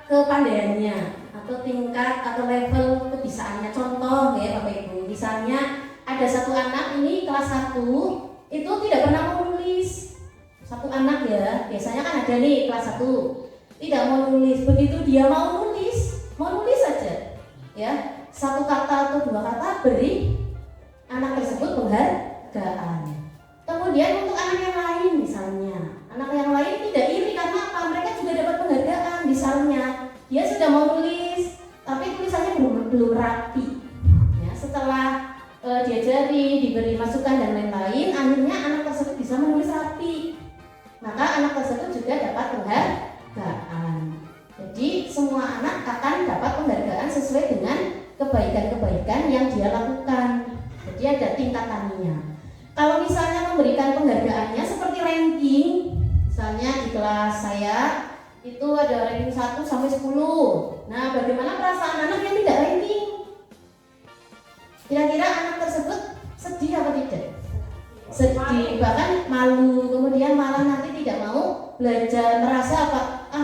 kepandaiannya atau tingkat atau level kebisaannya. Contoh ya Bapak Ibu, misalnya ada satu anak ini kelas 1 itu tidak pernah menulis. Satu anak ya, biasanya kan ada nih kelas 1 tidak mau nulis. Begitu dia mau nulis saja ya, satu kata atau dua kata beri anak tersebut penghargaan. Kemudian untuk anak yang lain misalnya, anak yang lain tidak iri karena apa? Mereka juga dapat penghargaan. Misalnya dia sudah mau nulis, tapi tulisannya belum rapi. Ya, setelah diajari, diberi masukan dan lain-lain, akhirnya anak tersebut bisa menulis rapi. Maka anak tersebut juga dapat penghargaan. Jadi semua anak akan dapat penghargaan sesuai dengan kebaikan-kebaikan yang dia lakukan. Jadi ada tingkatannya. Kalau misalnya memberikan penghargaannya seperti ranking, misalnya di kelas saya itu ada ranking 1 sampai 10. Nah, bagaimana perasaan anak yang tidak ranking? Kira-kira anak tersebut sedih apa tidak? Sedih, bahkan malu, kemudian malah nanti tidak mau belajar, merasa apa?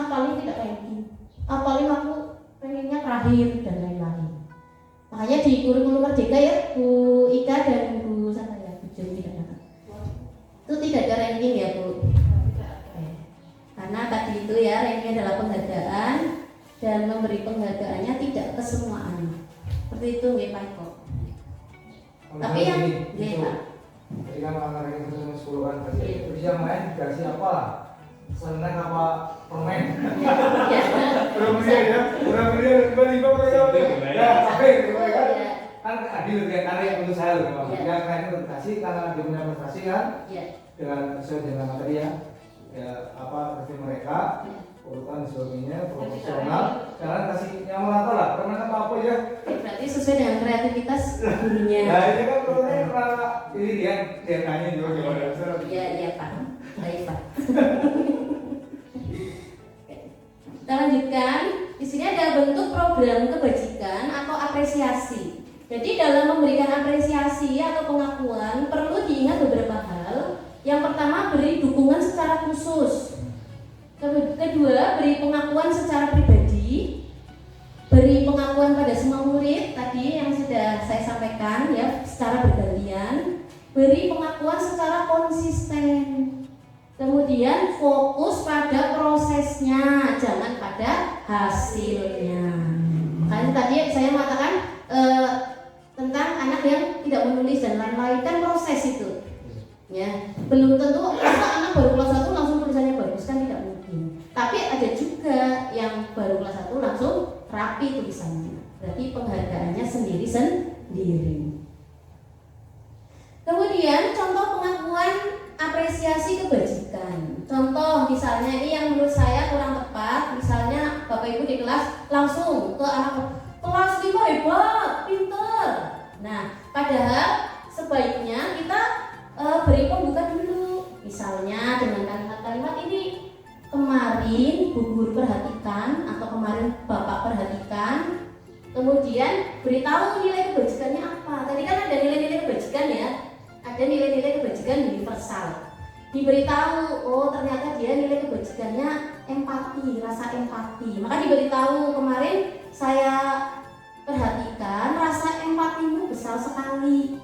Paling tidak ranking, paling aku rankingnya terakhir dan lain-lain. Makanya di kurikulum Merdeka ya, Bu Ika dan Bu siapa ya, Bu Jun tidak dapat. Itu tidak ada ranking ya Bu. Karena tadi itu ya, ranking adalah penghargaan dan memberi penghargaannya tidak ke semua anak. Seperti itu nggih Pak Eko. Tapi yang nggih Pak. Jadi kan anak yang 10 kan tadi. Terus yang lain dikasih apa? Senang apa permen? Kurang beli ya, tiba-tiba mereka ya tapi kan adil kan karena yang menurut saya loh, yang lain itu kasih karena dia punya prestasi kan, dengan sesuai dengan materi ya apa versi mereka, urutan sebagainya proporsional, jangan kasih yang merata lah, permen apa ya? Berarti sesuai dengan kreativitas gurunya. Nah ini kan permen karena ini dia tanya juga gimana? Iya Pak, baik Pak. Kita lanjutkan. Di sini ada bentuk program kebajikan atau apresiasi. Jadi dalam memberikan apresiasi atau pengakuan perlu diingat beberapa hal. Yang pertama, beri dukungan secara khusus. Kedua, beri pengakuan secara pribadi. Beri pengakuan pada semua murid tadi yang sudah saya sampaikan ya, secara bergantian. Beri pengakuan secara konsisten. Kemudian fokus pada prosesnya, jangan pada hasilnya. Makanya tadi saya mengatakan tentang anak yang tidak menulis dan lain-lain, kan proses itu. Ya, belum tentu anak baru kelas 1 langsung tulisannya bagus, kan tidak mungkin. Tapi ada juga yang baru kelas 1 langsung rapi tulisannya. Berarti penghargaannya sendiri-sendiri. Kemudian contoh pengakuan apresiasi kebajikan. Contoh misalnya ini yang menurut saya kurang tepat. Misalnya Bapak Ibu di kelas langsung ke anak kelas 5 hebat, pinter. Nah, padahal sebaiknya kita beri pembuka dulu. Misalnya dengan kalimat-kalimat ini, kemarin Bu Guru perhatikan atau kemarin Bapak perhatikan. Kemudian beritahu nilai kebajikannya apa. Tadi kan ada nilai-nilai kebajikan ya. Ada nilai-nilai kebajikan universal. Diberitahu, oh ternyata dia nilai kebajikannya empati, rasa empati. Maka diberitahu, kemarin saya perhatikan rasa empatimu besar sekali.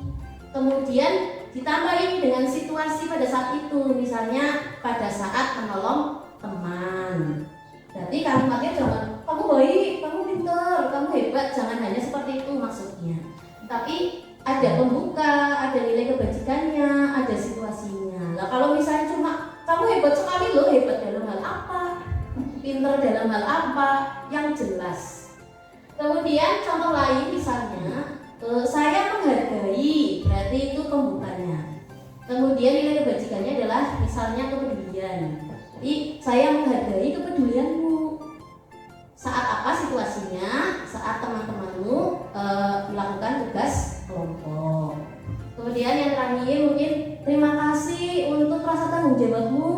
Kemudian ditambahin dengan situasi pada saat itu, misalnya pada saat menolong teman. Berarti kalimatnya jangan kamu baik, kamu pintar, kamu hebat, jangan hanya seperti itu maksudnya. Tapi ada pembuka, ada nilai kebajikannya, ada situasinya. Nah kalau misalnya cuma kamu hebat sekali loh, hebat dalam hal apa? Pintar dalam hal apa? Yang jelas. Kemudian contoh lain misalnya, saya menghargai, berarti itu pembukanya. Kemudian nilai kebajikannya adalah misalnya kepedulian. Jadi saya menghargai kepedulianmu. Saat apa situasinya? Saat teman-temanmu melakukan tugas kelompok. Kemudian yang terakhir mungkin terima kasih untuk rasa tanggung jawabmu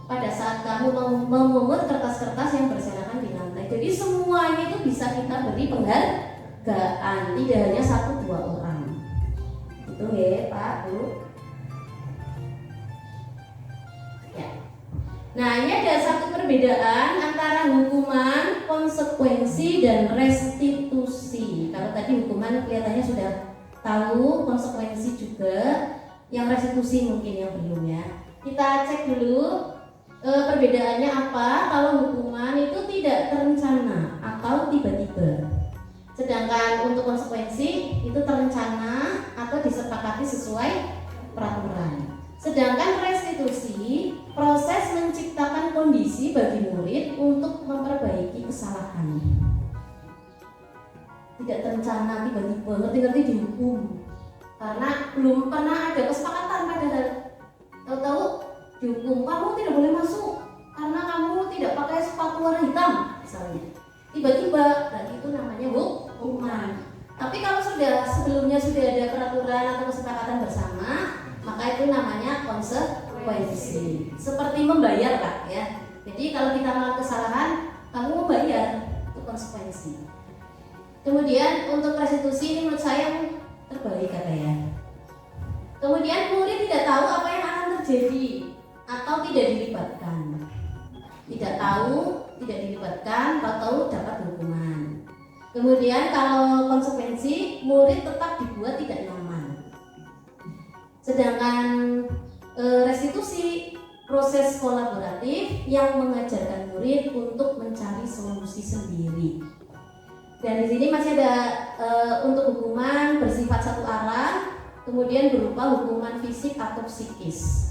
pada saat kamu memungut kertas-kertas yang berserakan di lantai. Jadi semuanya itu bisa kita beri penghargaan, tidak hanya 1-2 orang. Itu ya Pak Bu. Ya. Nah ini ada satu perbedaan antara hukuman, konsekuensi, dan restitusi. Kalau tadi hukuman kelihatannya sudah tahu, konsekuensi juga, yang restitusi mungkin yang belum ya. Kita cek dulu perbedaannya apa. Kalau hukuman itu tidak terencana atau tiba-tiba. Sedangkan untuk konsekuensi itu terencana atau disepakati sesuai peraturan. Sedangkan restitusi proses menciptakan kondisi bagi murid untuk memperbaiki kesalahan. Tidak terencana, tiba-tiba ngerti-ngerti dihukum karena belum pernah ada kesepakatan, padahal tahu-tahu dihukum, kamu tidak boleh masuk karena kamu tidak pakai sepatu warna hitam misalnya. Tiba-tiba, berarti itu namanya hukuman. Tapi kalau sebelumnya sudah ada peraturan atau kesepakatan bersama, maka itu namanya konsekuensi. Seperti membayar, Pak, ya. Jadi kalau kita melakukan kesalahan, kamu membayar, itu konsekuensi. Kemudian untuk restitusi ini menurut saya terbaik katanya. Kemudian murid tidak tahu apa yang akan terjadi atau tidak dilibatkan. Tidak tahu, tidak dilibatkan, tahu dapat hukuman. Kemudian kalau konsekuensi, murid tetap dibuat tidak nyaman. Sedangkan restitusi proses kolaboratif yang mengajarkan murid untuk mencari solusi sendiri. Dan di sini masih ada untuk hukuman bersifat satu arah, kemudian berupa hukuman fisik atau psikis.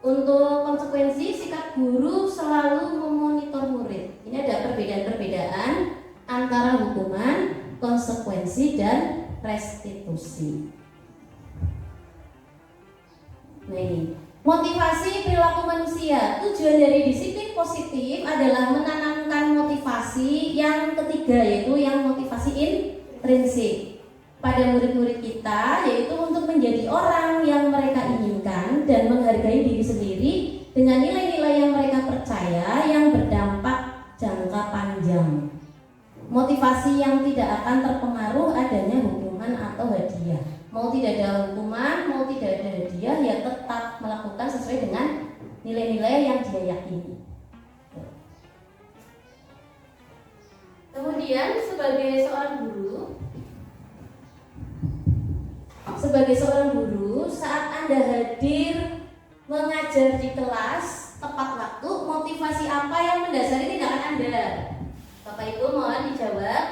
Untuk konsekuensi, sikap guru selalu memonitor murid. Ini ada perbedaan-perbedaan antara hukuman, konsekuensi, dan restitusi. Nah ini, motivasi perilaku manusia. Tujuan dari disiplin positif adalah menanamkan motivasi yang ketiga, yaitu yang motivasi intrinsik pada murid-murid kita, yaitu untuk menjadi orang yang mereka inginkan dan menghargai diri sendiri dengan nilai-nilai yang mereka percaya yang berdampak jangka panjang. Motivasi yang tidak akan terpengaruh adanya hukuman atau hadiah. Mau tidak ada hukuman, mau tidak ada hadiah, ya tetap melakukan sesuai dengan nilai-nilai yang dia yakini. Kemudian sebagai seorang guru, saat Anda hadir mengajar di kelas tepat waktu, motivasi apa yang mendasari tindakan Anda? Bapak Ibu mohon dijawab.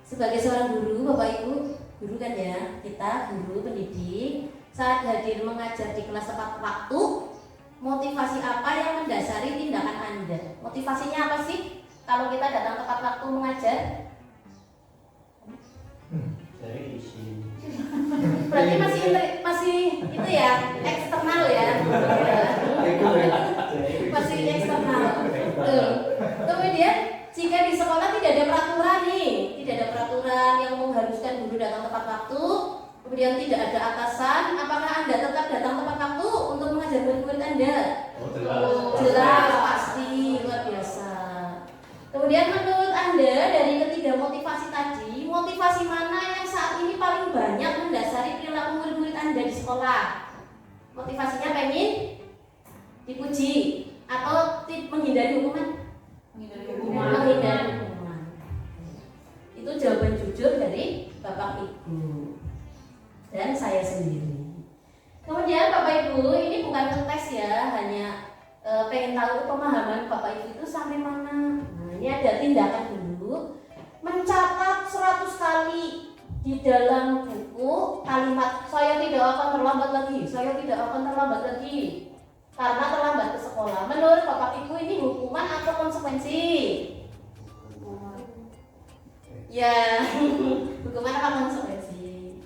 Sebagai seorang guru, Bapak Ibu, guru kan ya, kita guru pendidik, saat hadir mengajar di kelas tepat waktu, motivasi apa yang mendasari tindakan Anda? Motivasinya apa sih kalau kita datang tepat waktu mengajar? Dari isi. Berarti masih itu ya, eksternal ya. Masih eksternal. Kemudian jika di sekolah tidak ada peraturan nih, tidak ada peraturan yang mengharuskan guru datang tepat waktu, kemudian tidak ada atasan, apakah Anda tetap datang tepat waktu untuk mengajar murid-murid Anda? Jelas, pasti, luar biasa. Kemudian menurut Anda dari ketiga motivasi tadi, motivasi mana yang saat ini paling banyak mendasari perilaku murid-murid Anda di sekolah? Motivasinya pengen dipuji atau menghindari hukuman? Menghindari hukuman. Itu jawaban jujur dari Bapak Ibu dan saya sendiri. Kemudian Bapak Ibu, ini bukan ngetes ya, hanya pengen tahu pemahaman Bapak Ibu itu sampai mana. Nah, ini ada tindakan dulu, mencatat 100 kali di dalam buku kalimat saya tidak akan terlambat lagi, saya tidak akan terlambat lagi karena terlambat ke sekolah. Menurut Bapak Ibu ini hukuman atau konsekuensi? Ya, hukuman apa konsekuensi?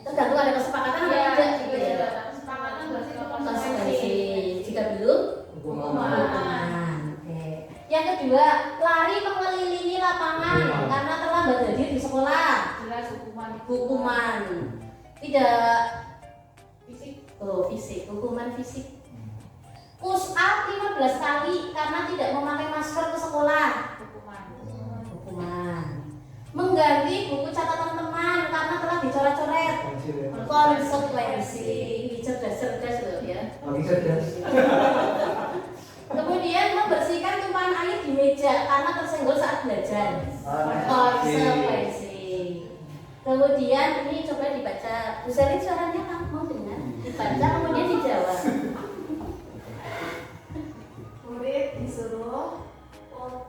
Tergantung ada kesepakatan atau tidak gitu ya. Kesepakatan berarti Konsekuensi. Jika belum, hukuman. Oke. Yang kedua, lari mengelilingi lapangan karena terlambat hadir di sekolah. jelas Hukuman. Tidak fisik. Fisik. Hukuman fisik. Push up 15 kali karena tidak memakai masker ke sekolah. Hukuman. Mengganti buku catatan teman karena telah dicoret-coret. Konsekuensi. Cerdas-cerdas loh ya. Lagi cerdas. Kemudian membersihkan tumpahan air di meja karena tersenggol saat belajar. Konsekuensi. Kemudian ini coba dibaca. Bu Selin suaranya kamu mau dengar? Dibaca kemudian dijawab. murid disuruh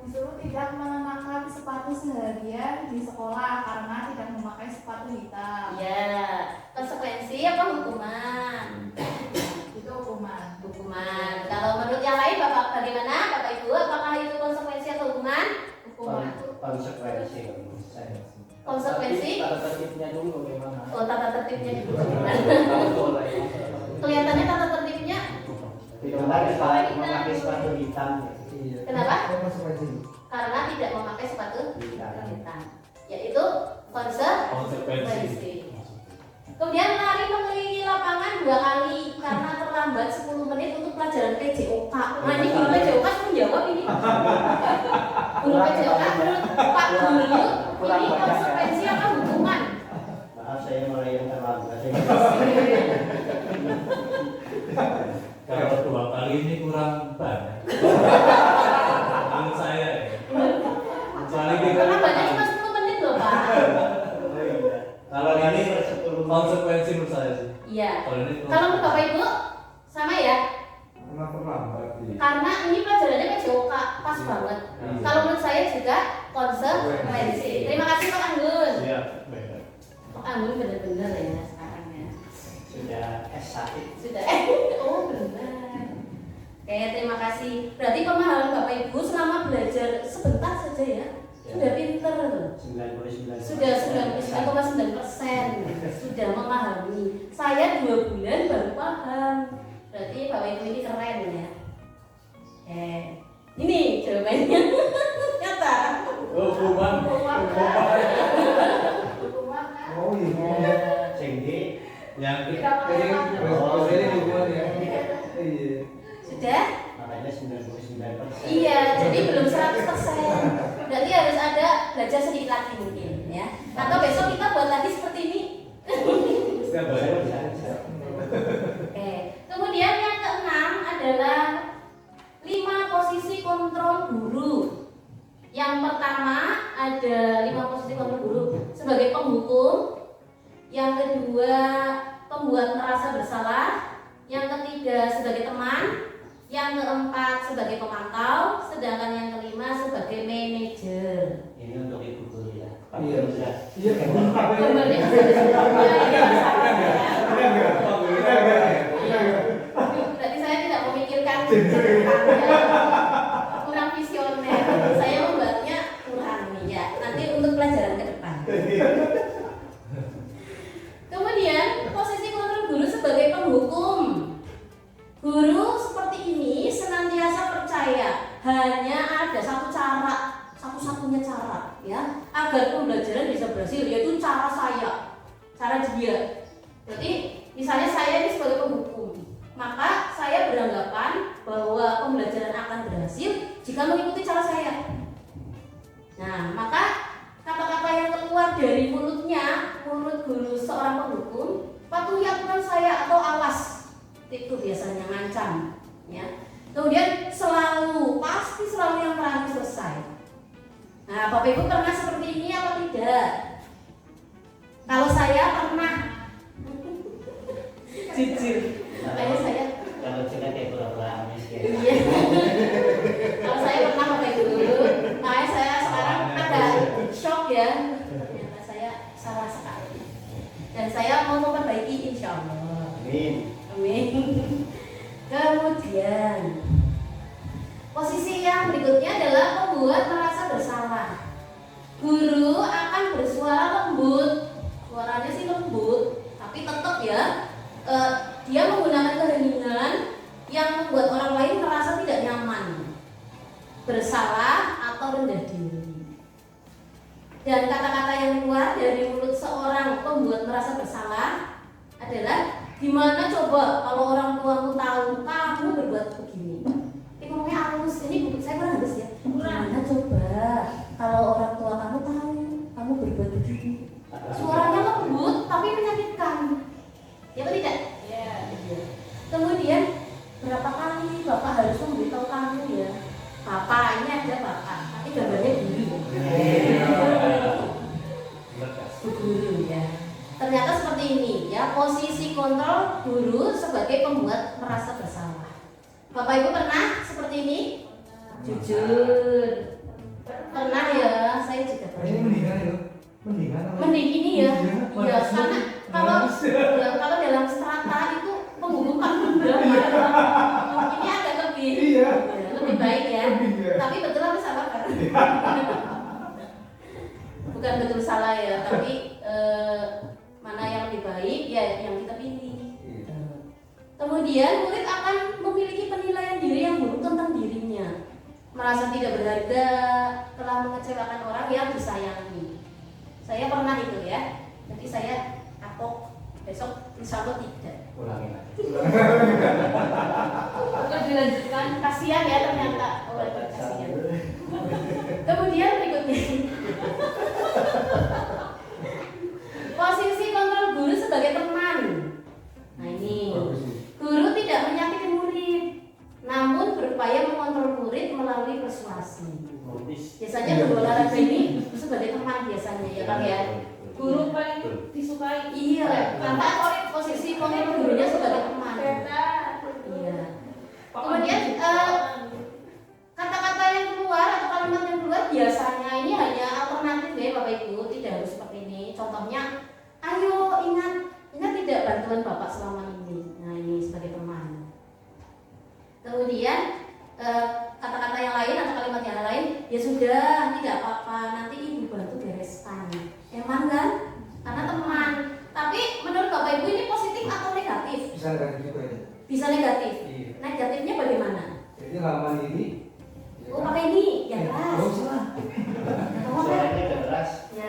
disuruh tidak mengenakan sepatu seharian di sekolah karena tidak memakai sepatu hitam. Ya, konsekuensi apa hukuman? Itu hukuman. Hukuman. Kalau menurut yang lain Bapak bagaimana? Bapak Ibu, apakah itu konsekuensi atau hukuman? Hukuman. Konsekuensi menurut saya. Konsekuensi? Tata tertibnya dulu bagaimana? Oh, tata tertibnya dulu. Kelihatannya tata tertibnya. Tidak memakai sepatu hitam. Iya. Kenapa? Konsekuensi. Karena tidak memakai sepatu Hitam. hitam. Yaitu konsekuensi. Kemudian lari mengelilingi lapangan 2 kali karena terlambat 10 menit untuk pelajaran PJOK. Nah, ini guru PJOK suruh jawab ini. Guru PJOK menurut Pak Guru, ini konsekuensi apa hukuman? Maaf saya mulai yang terlambat. Kalau 2 kali ini kurang banyak. Menurut saya ya. Kecuali kita Karena banyak cuma 10 menit loh Pak. kalau ini konsekuensi menurut saya sih. Iya. Kalau ini Kalau menurut Bapak Ibu sama ya? Karena terlambat. Iya. Karena ini pelajarannya PJOK pas banget. Kalau menurut saya juga konsekuensi. Terima kasih Pak Anggun. Siap, baik. Pak Anggun benar-benar ya sekarang ya. Sudah S1. Sudah. Oh benar. Oke, terima kasih. Berarti pemahaman Bapak Ibu selama belajar sebentar saja ya, sudah pinter. 99. Sudah 99,9%. Sudah memahami. Saya 2 bulan baru paham. Berarti Bapak Ibu ini keren ya. Ini jawabannya. Nyata. Hukuman. Hukuman. Oh iya. Tinggi. Yang Jadi hubungan ya. Iya. Sudah? Makanya 99%. Iya, jadi belum 100%. Berarti harus ada belajar sedikit lagi mungkin ya. Atau besok kita buat lagi seperti ini. Siap, baik. Oke. Kemudian yang keenam adalah 5 posisi kontrol guru. Yang pertama ada 5 posisi kontrol guru sebagai penghukum. Yang kedua pembuat merasa bersalah. Yang ketiga sebagai teman. Yang keempat sebagai pemantau, sedangkan yang kelima sebagai manajer. Ini untuk ibu guru ya. Pak Iya. Guru ya. Iya. Gambarnya masih ada sebelumnya, ini sama ya. Berarti saya tidak memikirkan ke depan ya. Kurang visioner. Saya membuatnya kurang nih ya. Nanti untuk pelajaran ke depan. Kemudian posisi kontrol guru sebagai penghukum. Guru seperti ini senantiasa percaya hanya ada satu cara, satu-satunya cara ya agar pembelajaran bisa berhasil, yaitu cara saya, cara dia. Jadi misalnya saya ini sebagai penghukum, maka saya beranggapan bahwa pembelajaran akan berhasil jika mengikuti cara saya. Nah, maka kata-kata yang keluar dari mulutnya, mulut guru seorang penghukum, patuhi aturan saya atau awas. Itu biasanya ngancam ya. Kemudian pasti selalu yang terakhir selesai. Nah, Bapak Ibu pernah seperti ini atau tidak? Kalau saya pernah. Jujur. Makanya saya Kalau kita kayak pura-pura amis ya. iya. Kalau saya pernah Bapak Ibu. Makanya saya sekarang agak shock ya. Ternyata saya salah sekali. Dan saya mau memperbaiki insya Allah. Amin. Amin. Kemudian posisi yang berikutnya adalah membuat merasa bersalah. Guru akan bersuara lembut, suaranya sih lembut, tapi tetap ya dia menggunakan keheningan yang membuat orang lain merasa tidak nyaman, bersalah atau rendah diri. Dan kata-kata yang keluar dari mulut seorang pembuat merasa bersalah adalah, gimana coba kalau orang tuamu tahu kamu berbuat begini? Ini ngomongnya halus, ini buku saya kurang halus ya. Gimana coba kalau orang tua kamu tahu kamu berbuat begini? Suaranya lembut tapi menyakitkan. Ya atau tidak? Ya. Kemudian berapa kali bapak harus memberitahu kamu ya? Bapak, ini ada bapak, tapi gambarnya guru. Guru ya. Ternyata seperti ini ya, posisi kontrol guru sebagai pembuat merasa bersalah. Bapak Ibu pernah seperti ini? Jujur. Mending ini ya. Ya karena kalau dalam strata itu penggugupan benda ya. Ini agak lebih lebih baik ya. Tapi betul apa salah kan? Bukan betul salah ya, tapi mana yang lebih baik ya yang kita pilih. Kemudian murid akan memiliki penilaian diri yang buruk tentang dirinya, merasa tidak berharga, telah mengecewakan orang yang disayangi. Saya pernah itu ya, jadi saya kapok, besok insya Allah tidak. Ulangin aja. Bukan dilanjutkan, kasihan ya ternyata. Oh, kasihan. Kemudian berikutnya, posisi kontrol guru sebagai teman. Nah ini, guru tidak menyakiti murid, namun berupaya mengontrol murid melalui persuasi. Biasanya guru olahraga ini sebagai teman biasanya ya Kang ya. Guru paling disukai. Iya, karena posisi kontrol gurunya sebagai teman. Iya. Kemudian kata-kata yang keluar atau kalimat yang keluar biasanya ini hanya alternatif ya Bapak Ibu, tidak harus seperti ini. Contohnya, ayo ingat tidak bantuan Bapak selama ini. Nah ini sebagai teman. Kemudian kata-kata yang lain atau kalimat yang lain, ya sudah tidak apa-apa, nanti ibu bantu bereskan. Emang kan? Karena teman. Tapi menurut Bapak Ibu ini positif atau negatif? Bisa negatif juga ya. Bisa negatif. Iya. Negatifnya bagaimana? Jadi nggak mandiri. Oh pakai ini, ya keras. Oh salah. Kamu Suaranya udah keras. ya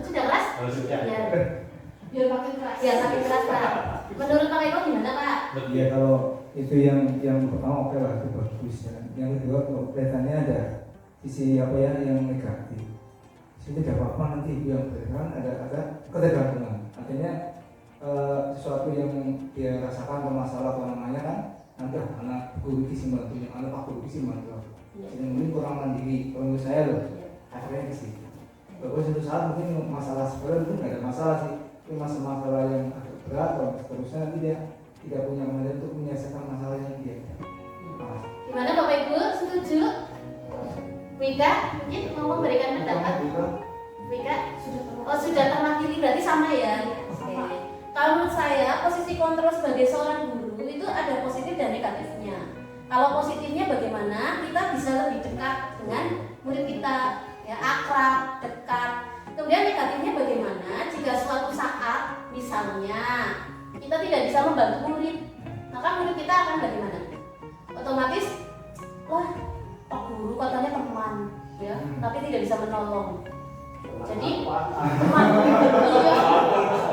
sudah keras? Oh sudah. Ya. Biar makin keras. Ya sakit keras Pak. Menurut Pak Eko gimana Pak? Ya kalau itu yang pertama oke lah, itu bagus ya. Yang kedua kalau kelihatannya ada sisi apa ya yang negatif. Sini tidak apa-apa nanti itu yang berdasarkan ada ketergantungan. Artinya sesuatu yang dia rasakan atau masalah atau namanya kan nanti anak guru kisi bantunya, anak pak guru kisi bantu. Jadi mungkin kurang mandiri. Kalau menurut saya loh, akhirnya ke situ. Kalau suatu saat mungkin masalah sepele itu nggak ada masalah sih. Tapi masalah yang agak berat atau seterusnya nanti dia tidak punya kemampuan untuk menyelesaikan masalah yang dia. Gimana Bapak Ibu? Setuju? Wika mungkin mau memberikan pendapat? Wika sudah terwakili berarti sama ya? Oke. Kalau menurut saya posisi kontrol sebagai seorang guru itu ada positif dan negatifnya. Kalau positifnya bagaimana? Kita bisa lebih dekat dengan murid kita, ya akrab, dekat. Kemudian negatifnya bagaimana? Jika suatu saat misalnya kita tidak bisa membantu murid, maka murid kita akan bagaimana? Otomatis, wah Pak Guru katanya teman, ya, tapi tidak bisa menolong. Jadi teman, iya,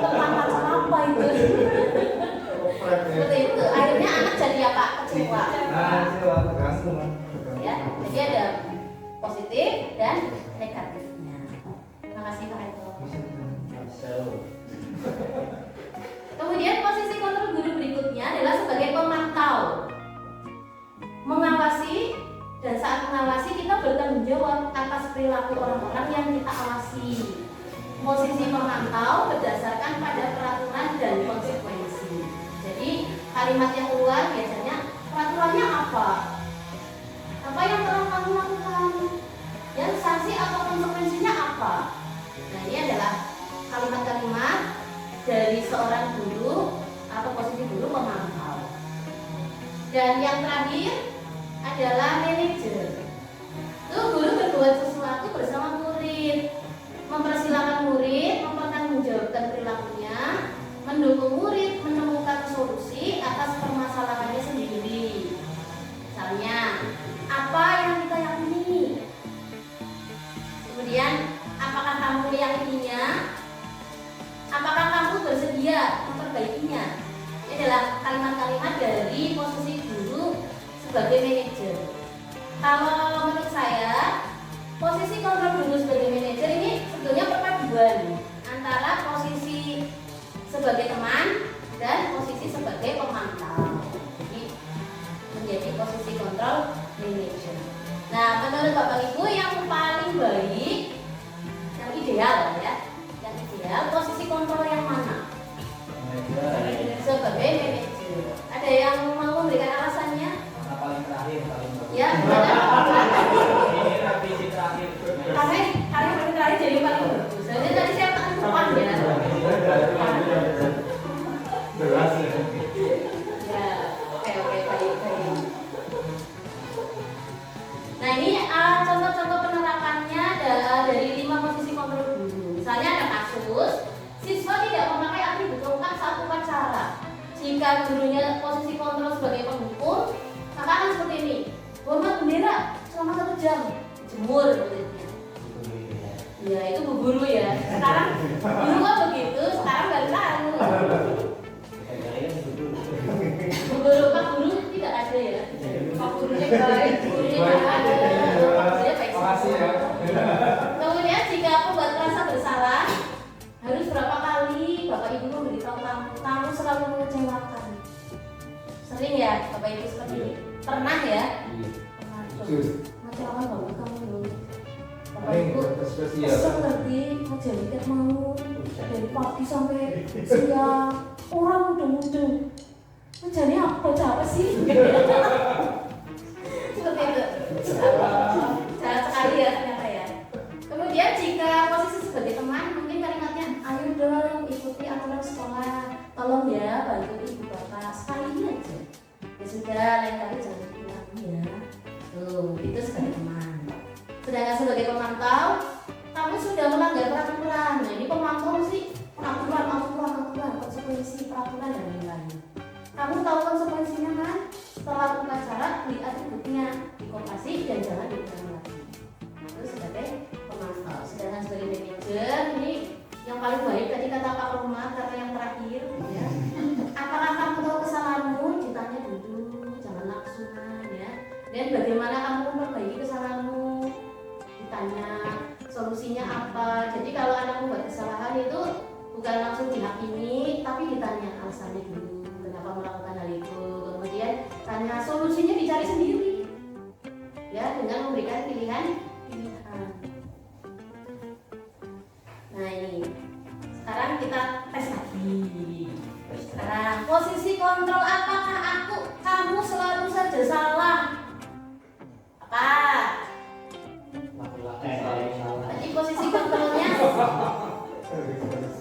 teman macam apa itu? Seperti itu. Akhirnya anak jadi apa? Kecewa. Ya, jadi ada positif dan negatifnya. Terima kasih Pak Eko. Kemudian posisi kontrol guru berikutnya adalah sebagai pemantau, mengawasi, dan saat mengawasi kita bertanggung jawab atas perilaku orang-orang yang kita awasi. Posisi pemantau berdasarkan pada peraturan dan konsekuensi. Jadi kalimat yang keluar biasanya peraturannya apa? Apa yang telah kamu lakukan? Dan sanksi atau konsekuensinya apa? Nah ini adalah kalimat-kalimat dari seorang guru atau posisi guru pemantau. Dan yang terakhir adalah manajer. Itu guru berbuat sesuatu bersama murid, mempersilahkan murid mempertanggungjawabkan perilakunya, mendukung murid menemukan solusi atas permasalahannya sendiri. Misalnya, apa yang kita yakini? Kemudian, apakah kamu meyakininya? Apakah kamu bersedia memperbaikinya? Ini adalah kalimat-kalimat dari posisi guru sebagai manajer. Kalau menurut saya, posisi kontrol guru sebagai manajer ini sebetulnya perpaduan antara posisi sebagai teman dan posisi sebagai pemantau. Jadi menjadi posisi kontrol manajer. Nah, menurut Bapak Ibu yang paling baik, yang ideal ya, yang ideal posisi kontrol yang mana? Sebagai manajer. Ada yang mau memberikan alasannya? Paling terakhir. Ya, gimana? Ini revisi terakhir. Karena paling terakhir jadi paling bagus. Jadi tadi saya contoh-contoh penerapannya dari 5 posisi kontrol guru. Misalnya ada kasus siswa tidak memakai atribut lengkap saat upacara. Jika gurunya posisi kontrol sebagai penghukum, maka akan seperti ini: hormat bendera selama 1 jam, jemur kulitnya. Ya itu bu guru ya. Sekarang guru kok begitu, sekarang baru tahu. Bu guru, Pak guru tidak ada ya. Pak gurunya baik, gurunya ada, gurunya baik. Makasih ya. Kemudian jika pembuat merasa bersalah, harus berapa kali Bapak Ibu memberitahu tamu selalu mengecewakan. Sering ya Bapak Ibu seperti ini? Pernah ya? Pernah. Mengecewakan banget kamu dulu. Bapak Ibu kesel ngerti ngajarin tiap mau dari pagi sampai siang orang muda-muda. Ngajarin apa sih? Seperti itu. Jahat sekali ya ternyata ya. Kemudian jika posisi sebagai teman, mungkin kalimatnya, ayo dong ikuti aturan sekolah, tolong ya bantu ibu bapak sekali ini aja. Ya sudah, lain kali jangan bilang ya. Tuh, itu sebagai teman. Sedangkan sebagai pemantau, kamu sudah melanggar peraturan. Nah ini pemantau sih aturan, konsekuensi peraturan dan lain-lain. Kamu tahu konsekuensinya kan? Setelah upacara, beli atributnya, dikompasi dan jangan diulangi lagi. Itu sebagai pemantau. Sedangkan sebagai manajer, ini yang paling baik tadi kata Pak Roma karena yang terakhir ya. Apakah kamu tahu kesalahanmu? Ditanya dulu, jangan laksunan ya. Dan bagaimana kamu memperbaiki kesalahanmu? Ditanya solusinya apa. Jadi kalau anak membuat kesalahan itu bukan langsung dihakimi, tapi ditanya alasannya dulu kenapa melakukan hal itu. Kemudian tanya solusinya, dicari sendiri ya, dengan memberikan pilihan. Nah ini sekarang kita tes lagi. Sekarang posisi kontrol, apakah kamu selalu saja salah? Apa? Tadi posisi kontrolnya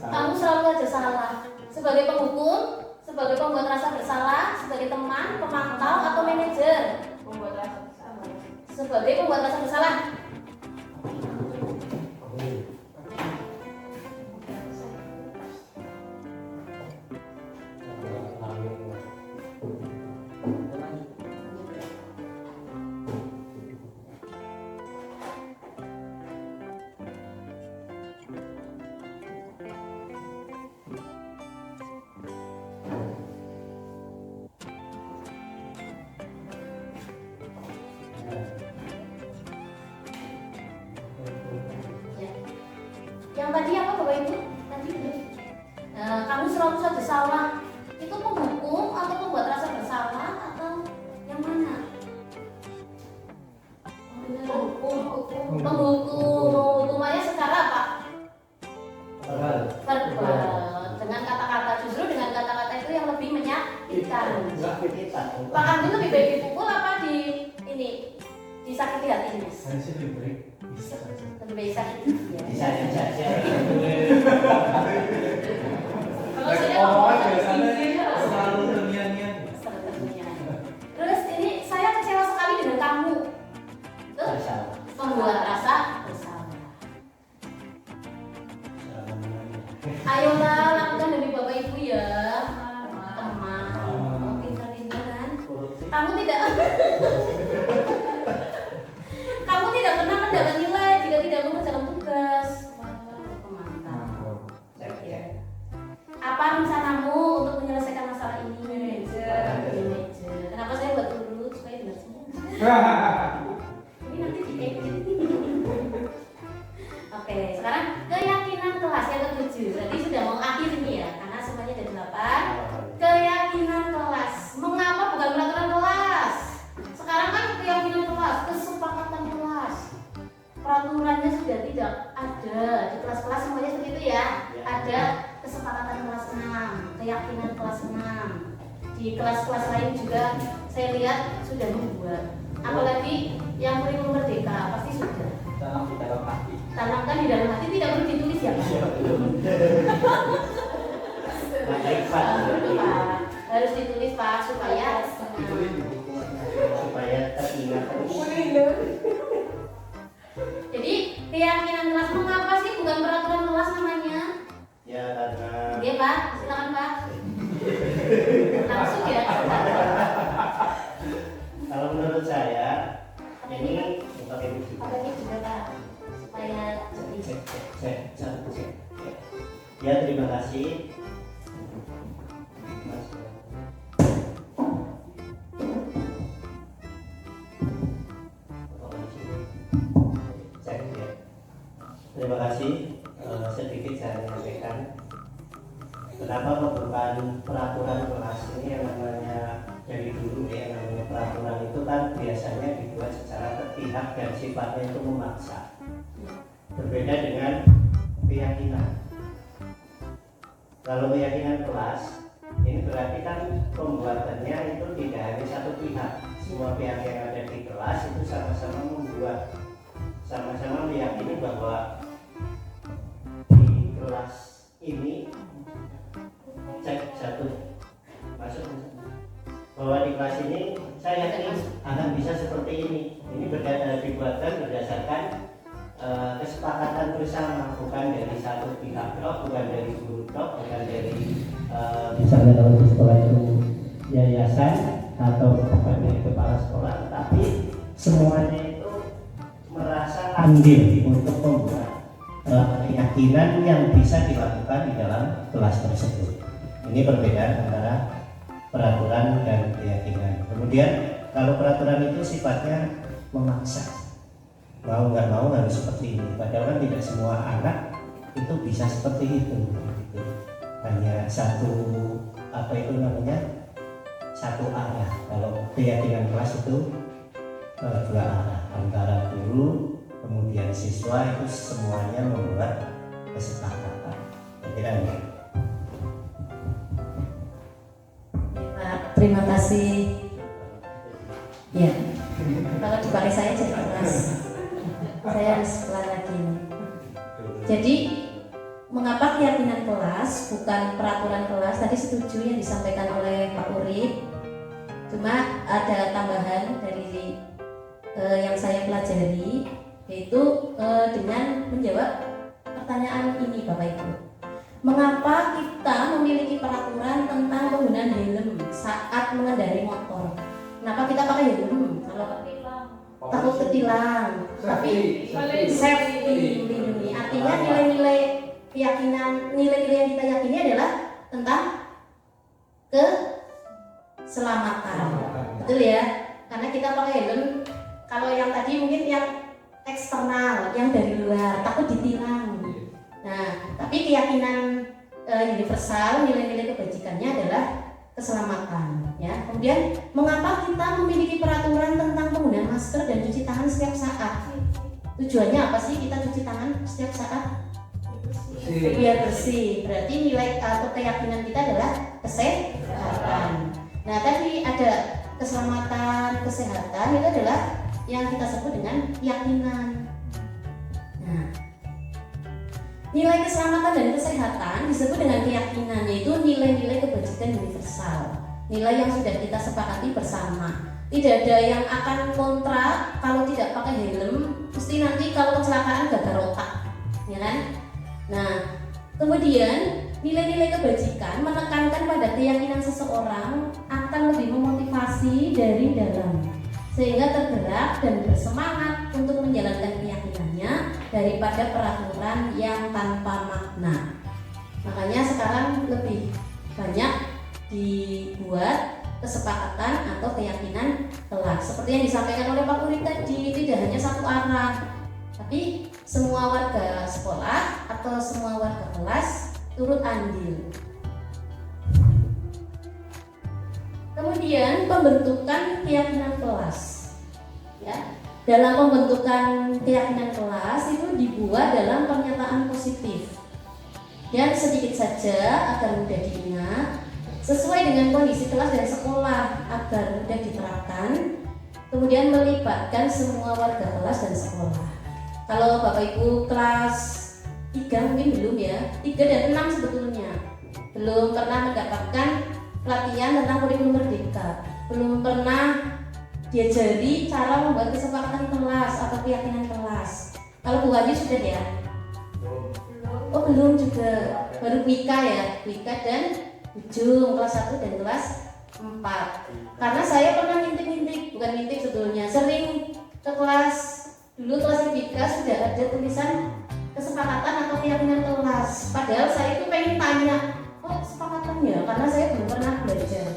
kamu selalu saja salah. Sebagai penghukum, sebagai pembuat rasa bersalah, sebagai teman, pemantau atau manajer? Membuat rasa bersalah. Sebagai pembuat rasa bersalah. Yang tadi apa Bapak Ibu? Tadi kamu selalu saja salah. Itu penghukum atau pembuat rasa bersalah atau yang mana? Penghukumannya secara apa? Verbal. Dengan kata-kata, justru dengan kata-kata itu yang lebih menyakitkan. Pak Anggun lebih baik dipukul apa disakiti hati? Saya sih lebih baik Lebih sakit ya. bisa saja. Kalau saya Selalu terngiang-ngiang. Terus ini saya kecewa sekali dengan kamu. Itu membuat rasa bersalah. Ayolah lakukan demi Bapak Ibu ya. Teman, pintar-pintar kan? Kamu tidak pernah mendapat nilai jika tidak mengerjakan tugas. Mantap. Apa rencanamu untuk menyelesaikan masalah ini? Manajer. Kenapa saya buat dulu supaya jelas semua. Ini nanti diedit. Oke, sekarang keyakinan kelas yang ke-7. Berarti sudah mau akhir ini ya, karena semuanya ada 8. Keyakinan kelas. Mengapa bukan peraturan kelas? Sekarang kan keyakinan kelas, kesepakatan kelas. Peraturannya sudah tidak ada. Di kelas-kelas semuanya seperti itu ya. Ada kesepakatan kelas 6, keyakinan kelas 6. Di kelas-kelas lain juga saya lihat sudah membuat. Apalagi yang Kurikulum Merdeka pasti sudah. Tanamkan di dalam hati, tidak perlu ditulis ya Pak? Pak, harus ditulis Pak supaya teringat. Cek. Ya, terima kasih. Mas. Cek ya. Terima kasih. Sedikit saya menyampaikan kenapa pembukaan peraturan kelas ini yang namanya dari dulu ya, yang namanya peraturan itu kan biasanya dibuat secara berpihak dan sifatnya itu memaksa. Berbeda dengan keyakinan. Kalau keyakinan kelas ini berarti kan pembuatannya itu tidak hanya satu pihak. Semua pihak yang ada di kelas itu sama-sama membuat, sama-sama meyakini bahwa di kelas ini masuk bahwa di kelas ini saya yakin akan bisa seperti ini. Ini dibuatkan berdasarkan kesepakatan bersama, bukan dari satu pihak bukan dari guru bukan dari misalnya kalau di sekolah itu yayasan atau bukan dari kepala sekolah, tapi semuanya itu merasa andil untuk membuat keyakinan yang bisa dilakukan di dalam kelas tersebut. Ini perbedaan antara peraturan dan keyakinan. Kemudian kalau peraturan itu sifatnya memaksa, mau nggak mau harus seperti ini. Padahal kan tidak semua anak itu bisa seperti itu. Hanya satu satu arah. Kalau keyakinan kelas itu dua arah, antara guru kemudian siswa, itu semuanya membuat kesepakatan. Kira-kira Terima kasih. Ya, kalau dipakai saya jadi keras. Saya harus pelan lagi. Jadi, mengapa keyakinan kelas bukan peraturan kelas? Tadi setuju yang disampaikan oleh Pak Urip. Cuma ada tambahan dari yang saya pelajari, yaitu dengan menjawab pertanyaan ini, Bapak Ibu. Mengapa kita memiliki peraturan tentang penggunaan helm saat mengendarai motor? Kenapa kita pakai helm? Kalau takut ketilang, tapi safety, melindungi. Artinya nilai-nilai keyakinan, nilai-nilai yang kita yakini adalah tentang keselamatan. Betul ya? Karena kita pakai helm. Kalau yang tadi mungkin yang eksternal, yang dari luar, takut ditilang. Nah, tapi keyakinan universal, nilai-nilai kebajikannya adalah keselamatan. Ya. Kemudian, mengapa kita memiliki peraturan tentang penggunaan masker dan cuci tangan setiap saat? Tujuannya apa sih kita cuci tangan setiap saat? Biar bersih. Berarti nilai atau keyakinan kita adalah kesehatan. Nah, tadi ada keselamatan, kesehatan, itu adalah yang kita sebut dengan keyakinan. Nah, nilai keselamatan dan kesehatan disebut dengan keyakinan, yaitu nilai-nilai kebajikan universal, nilai yang sudah kita sepakati bersama. Tidak ada yang akan kontra kalau tidak pakai helm, mesti nanti kalau kecelakaan gagal otak, ya kan? Nah, kemudian nilai-nilai kebajikan menekankan pada keyakinan seseorang akan lebih memotivasi dari dalam, sehingga tergerak dan bersemangat untuk menjalankan keyakinannya daripada peraturan yang tanpa makna. Makanya sekarang lebih banyak dibuat kesepakatan atau keyakinan kelas. Seperti yang disampaikan oleh Pak Urip tadi, tidak hanya satu arah, tapi semua warga sekolah atau semua warga kelas turut andil. Kemudian pembentukan keyakinan kelas. Ya. Dalam pembentukan keyakinan kelas itu dibuat dalam pernyataan positif. Dan sedikit saja agar mudah diingat, sesuai dengan kondisi kelas dan sekolah agar mudah diterapkan. Kemudian melibatkan semua warga kelas dan sekolah. Kalau Bapak Ibu kelas 3 mungkin belum ya, 3 dan 6 sebetulnya belum pernah mendapatkan pelatihan tentang kurikulum merdeka, belum pernah diajari cara membuat kesepakatan kelas atau keyakinan kelas. Kalau Bu Haji sudah ya? Oh belum juga, baru Wika ya, Wika dan ujung kelas 1 dan kelas 4. Karena saya pernah ngintip-ngintip, bukan ngintip sebetulnya, sering ke kelas, dulu kelas 3 sudah ada tulisan kesepakatan atau keyakinan kelas. Padahal saya itu pengen tanya, kok kesepakatannya? Karena saya belum pernah belajar.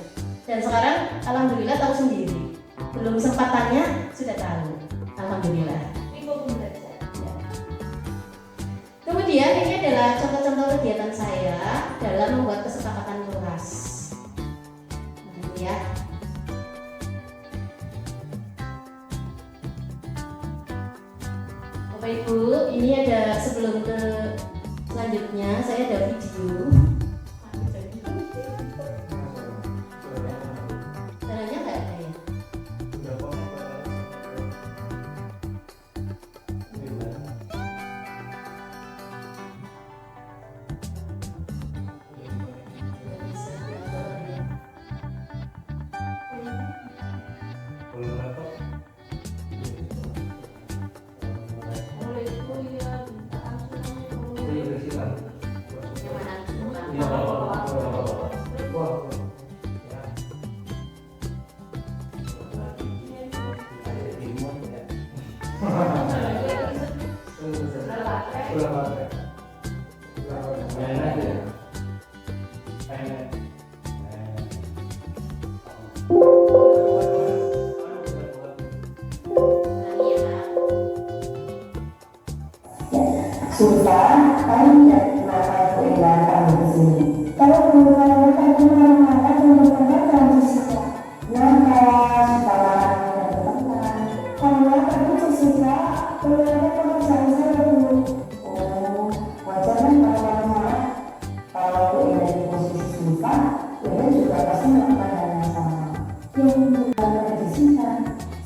Dan sekarang alhamdulillah tahu sendiri. Belum sempat tanya sudah tahu. Alhamdulillah. Ya. Kemudian ini adalah contoh-contoh kegiatan saya dalam membuat kesepakatan kelas. Nah, ini ya. Bapak Ibu, ini ada sebelum ke selanjutnya saya ada video. Caranya nggak ada ya? Susah, kami tidak melakukan keindahan kami di sini. Kalau kemudian kami mengatakan menggunakan transistor, maka sekarang dan teman, karena kami sesungguhnya menggunakan pekerjaan saya dulu. Oh, wajar kan kalau keindahan di posisi susah, kalian juga pasti melakukan hal yang sama. Yang bukan disingkat,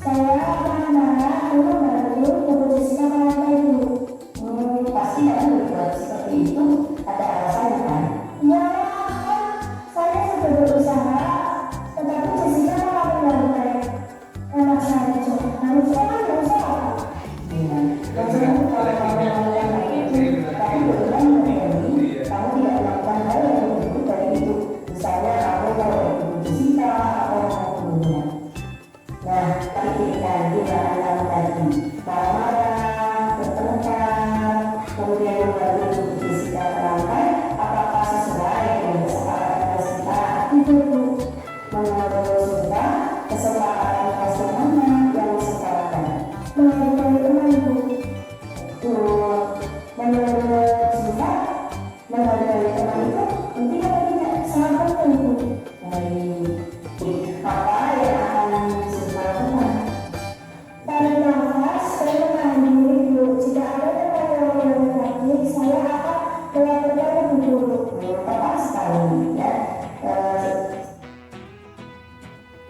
saya akan marah kalau baru keposisikan orang itu. Pasti kan berbuat seperti itu ada alasannya kan? Ya, saya sudah berusaha, tetapi Jessica malah melakukan saya coba harusnya kan berusaha. Iya. Dan saya kalau yang lain, tapi berulang terjadi, kamu tidak melakukan hal yang lebih dari itu. Misalnya kamu kalau ikut Jessica atau kemudian. Nah, ketika di belakang kamu tadi marah-marah, bertengkar, kemudian membantu Jessica terangkan apakah sesuai dengan kesepakatan kita itu menurut kita kesepakatan pasangannya yang disepakatan menghargai ibu itu menurut kita menghargai teman itu penting atau tidak sangat penting. Apa yang akan dilakukan? Tarik nafas, saya menahan diri dulu. Jika ada teman yang baik, saya akan melakukan lebih dulu. Tepat sekali, ya.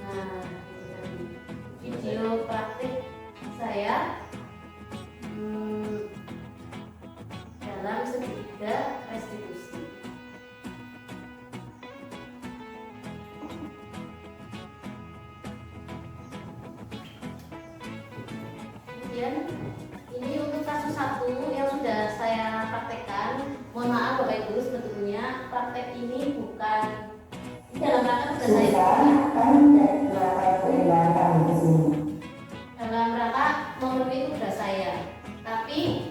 Nah, video praktik saya dalam segitiga restitusi. Kemudian ini untuk kasus 1 yang sudah saya praktekkan. Mohon maaf Bapak Ibu, sebetulnya praktek ini bukan dalam rangka sudah saya Kami tidak melakukan keindahan kami di sini. dalam rangka memenuhi tugas saya. Tapi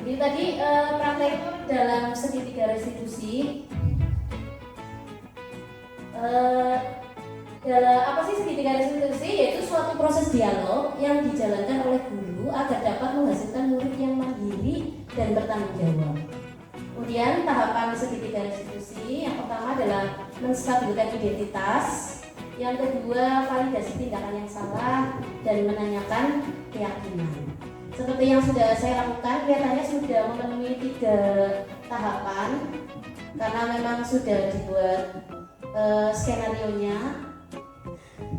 jadi tadi praktek dalam segitiga restitusi. Dalam apa sih segitiga restitusi? Yaitu suatu proses dialog yang dijalankan oleh guru agar dapat menghasilkan murid yang mandiri dan bertanggung jawab. Kemudian tahapan segitiga restitusi yang pertama adalah menstabilkan identitas, yang kedua validasi tindakan yang salah dan menanyakan keyakinan. Seperti seperti yang sudah saya lakukan, kelihatannya sudah memenuhi 3 tahapan karena memang sudah dibuat skenarionya.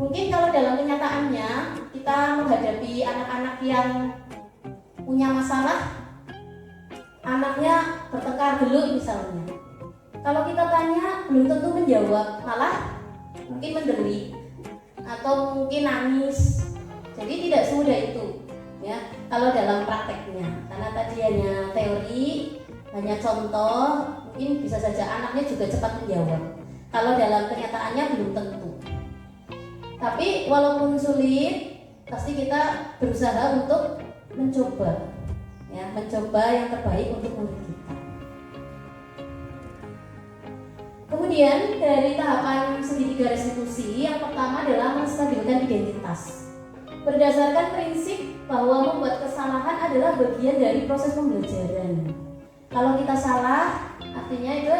Mungkin kalau dalam kenyataannya kita menghadapi anak-anak yang punya masalah, anaknya bertengkar gelut misalnya. Kalau kita tanya belum tentu menjawab, malah mungkin mendelik atau mungkin nangis. Jadi tidak semudah itu ya kalau dalam prakteknya, karena tadi hanya teori, hanya contoh, mungkin bisa saja anaknya juga cepat menjawab. Kalau dalam kenyataannya belum tentu. Tapi walaupun sulit, pasti kita berusaha untuk mencoba ya, mencoba yang terbaik untuk murid kita. Kemudian dari tahapan segitiga restitusi, yang pertama adalah menstabilkan identitas. Berdasarkan prinsip bahwa membuat kesalahan adalah bagian dari proses pembelajaran. Kalau kita salah, artinya itu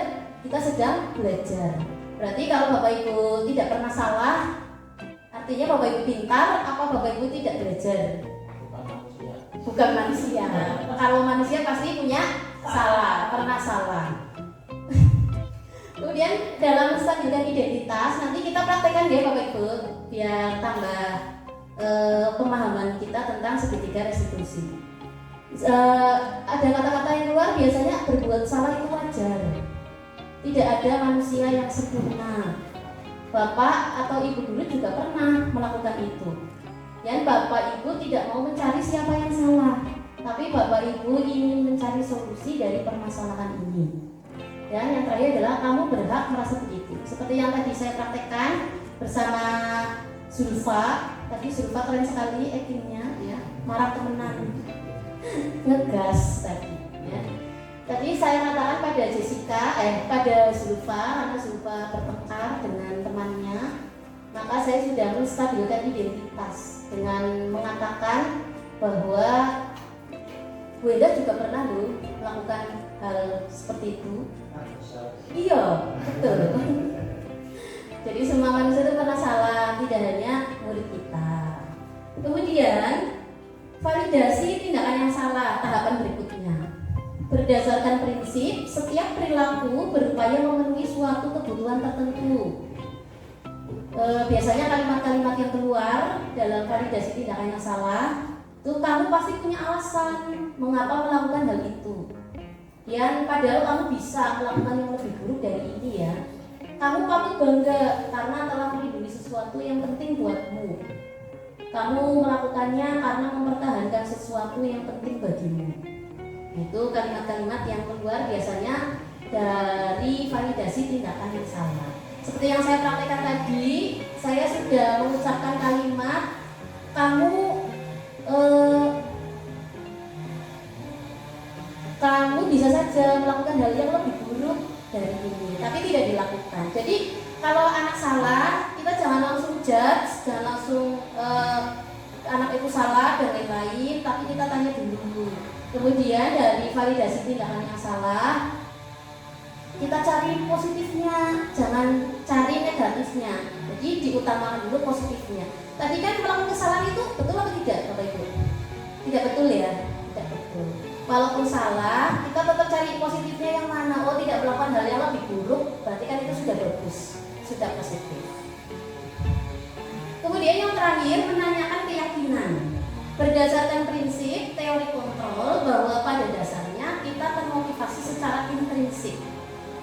kita sedang belajar. Berarti kalau Bapak Ibu tidak pernah salah, artinya Bapak Ibu pintar, apa Bapak Ibu tidak belajar? Bukan manusia. Kalau manusia pasti punya salah, pernah salah. Kemudian dalam menstabilkan identitas, nanti kita praktekkan ya Bapak Ibu, biar tambah pemahaman kita tentang segitiga restitusi. Ada kata-kata yang keluar, biasanya berbuat salah itu wajar. Tidak ada manusia yang sempurna. Bapak atau ibu guru juga pernah melakukan itu. Dan Bapak Ibu tidak mau mencari siapa yang salah, tapi Bapak Ibu ingin mencari solusi dari permasalahan ini. Dan yang terakhir adalah kamu berhak merasa begitu. Seperti yang tadi saya praktekkan bersama Zulfa. Tadi Zulfa keren sekali actingnya, ya, marah temenan, ngegas tadi. Ya. Tadi saya katakan pada Jessica, pada Zulfa, karena Zulfa bertengkar dengan temannya, maka saya sudah menstabilkan identitas dengan mengatakan bahwa Bu Enda juga pernah loh melakukan hal seperti itu. Iya, betul. Jadi semua manusia itu pernah salah, tidak hanya murid kita. Kemudian validasi tindakan yang salah, tahapan berikutnya. Berdasarkan prinsip, setiap perilaku berupaya memenuhi suatu kebutuhan tertentu. Biasanya kalimat-kalimat yang keluar dalam validasi tindakan yang salah, itu kamu pasti punya alasan mengapa melakukan hal itu. Dan padahal kamu bisa melakukan yang lebih buruk dari ini ya. Kamu patut bangga karena telah melindungi sesuatu yang penting buatmu. Kamu melakukannya karena mempertahankan sesuatu yang penting bagimu. Itu kalimat-kalimat yang keluar biasanya dari validasi tindakan yang salah. Seperti yang saya praktekkan tadi, saya sudah mengucapkan kalimat kamu bisa saja melakukan hal yang lebih buruk dari ini, tapi tidak dilakukan. Jadi kalau anak salah, kita jangan langsung judge, jangan langsung anak itu salah dan lain-lain, tapi kita tanya dulu. Kemudian dari validasi tindakan yang salah, kita cari positifnya, jangan cari negatifnya. Jadi diutamakan dulu positifnya. Tadi kan melakukan kesalahan itu betul atau tidak, Bapak Ibu? Tidak betul ya? Tidak betul. Walaupun salah, kita tetap cari positifnya yang mana. Oh, tidak melakukan hal yang lebih buruk, berarti kan itu sudah bagus, sudah positif. Kemudian yang terakhir, menanyakan keyakinan. Berdasarkan prinsip teori kontrol bahwa pada dasarnya kita termotivasi secara intrinsik.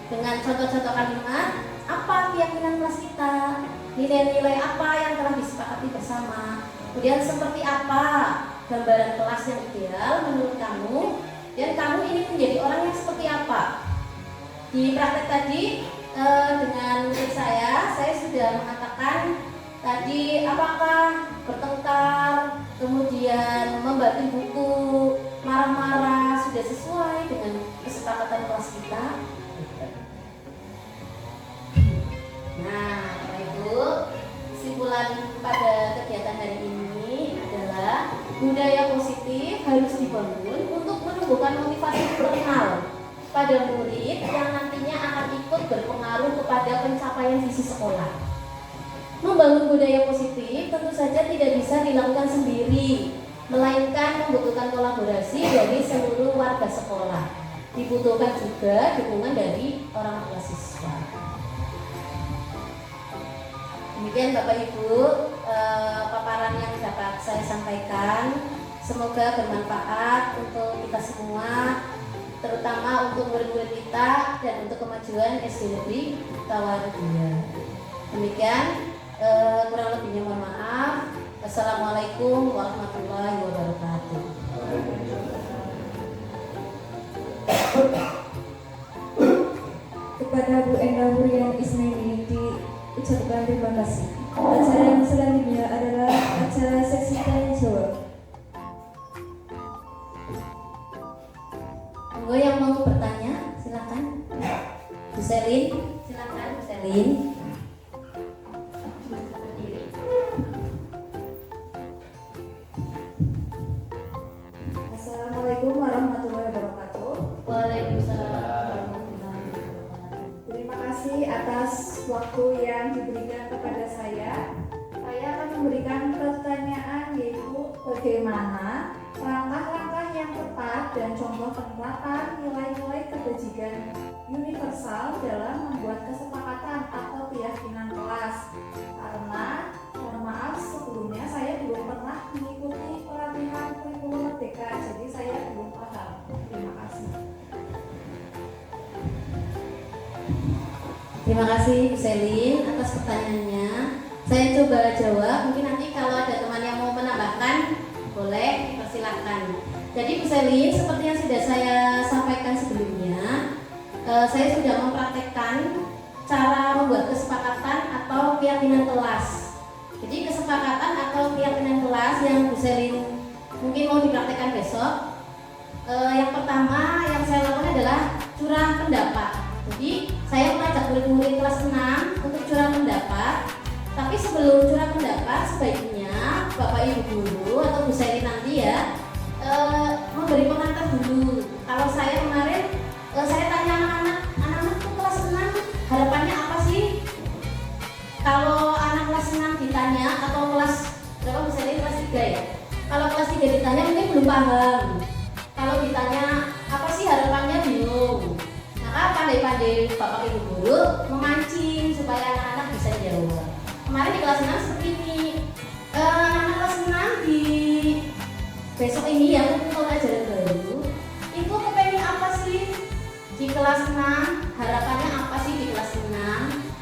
Dengan contoh-contoh kalimat, apa keyakinan kelas kita, nilai-nilai apa yang telah disepakati bersama, kemudian seperti apa gambaran kelas yang ideal menurut kamu, dan kamu ingin menjadi orang yang seperti apa. Di praktek tadi dengan murid saya sudah mengatakan tadi apakah bertengkar, kemudian membantu buku, marah-marah sudah sesuai dengan kesepakatan kelas kita. Nah, Bapak Ibu, kesimpulan pada kegiatan hari ini adalah budaya positif harus dibangun untuk menumbuhkan motivasi internal pada murid yang nantinya akan ikut berpengaruh kepada pencapaian visi sekolah. Membangun budaya positif tentu saja tidak bisa dilakukan sendiri. melainkan membutuhkan kolaborasi dari seluruh warga sekolah. Dibutuhkan juga dukungan dari orang tua siswa. Demikian Bapak Ibu paparan yang dapat saya sampaikan. Semoga bermanfaat untuk kita semua, terutama untuk murid-murid kita dan untuk kemajuan SD Negeri Tawarudiyah. Demikian, kurang lebihnya mohon maaf. Assalamualaikum warahmatullahi wabarakatuh. Kepada Bu Endah Hurian Ismaili diucapkan terima kasih. Acara yang selanjutnya adalah acara seksi tanya jawab. Monggo yang mau bertanya, silakan. Bu Selin, silakan Bu Selin. Assalamualaikum warahmatullahi wabarakatuh. Waalaikumsalam warahmatullahi wabarakatuh. Terima kasih atas waktu yang diberikan kepada saya. Saya akan memberikan pertanyaan, yaitu bagaimana langkah-langkah yang tepat dan contoh penerapan nilai-nilai kebajikan universal dalam membuat kesepakatan atau keyakinan kelas. Karena mohon maaf, sebelumnya saya belum pernah mengikuti pelatihan kurikulum merdeka, jadi saya belum paham. Terima kasih. Terima kasih Bu Selin atas pertanyaannya. Saya coba jawab. Mungkin nanti kalau ada teman yang mau menambahkan, boleh dipersilakan. Jadi Bu Selin, seperti yang sudah saya sampaikan sebelumnya, saya sudah mempraktekkan cara membuat kesepakatan atau keyakinan kelas. Jadi kesepakatan atau keyakinan kelas yang Bu Selin mungkin mau dipraktekkan besok. Yang pertama yang saya lakukan adalah curah pendapat. Jadi saya mengajak murid-murid kelas 6 untuk curah pendapat. Tapi sebelum curah pendapat, sebaiknya Bapak Ibu guru atau Bu Selin nanti ya memberi pengantar dulu. Kalau saya kemarin saya tanya anak-anak tuh kelas 6 harapannya apa sih? Kalau anak kelas 6 ditanya atau kelas berapa Bu Selin, kelas 3 ya? Kalau kelas 3 ditanya mungkin belum paham. Kalau ditanya apa sih harapannya, bingung. Maka pandai-pandai Bapak Ibu guru memancing supaya anak-anak bisa jawab. Kemarin di kelas 6 seperti ini, anak kelas 6 di besok ini yang untuk ajaran baru itu kepengen apa sih di kelas 6, harapannya apa sih di kelas 6.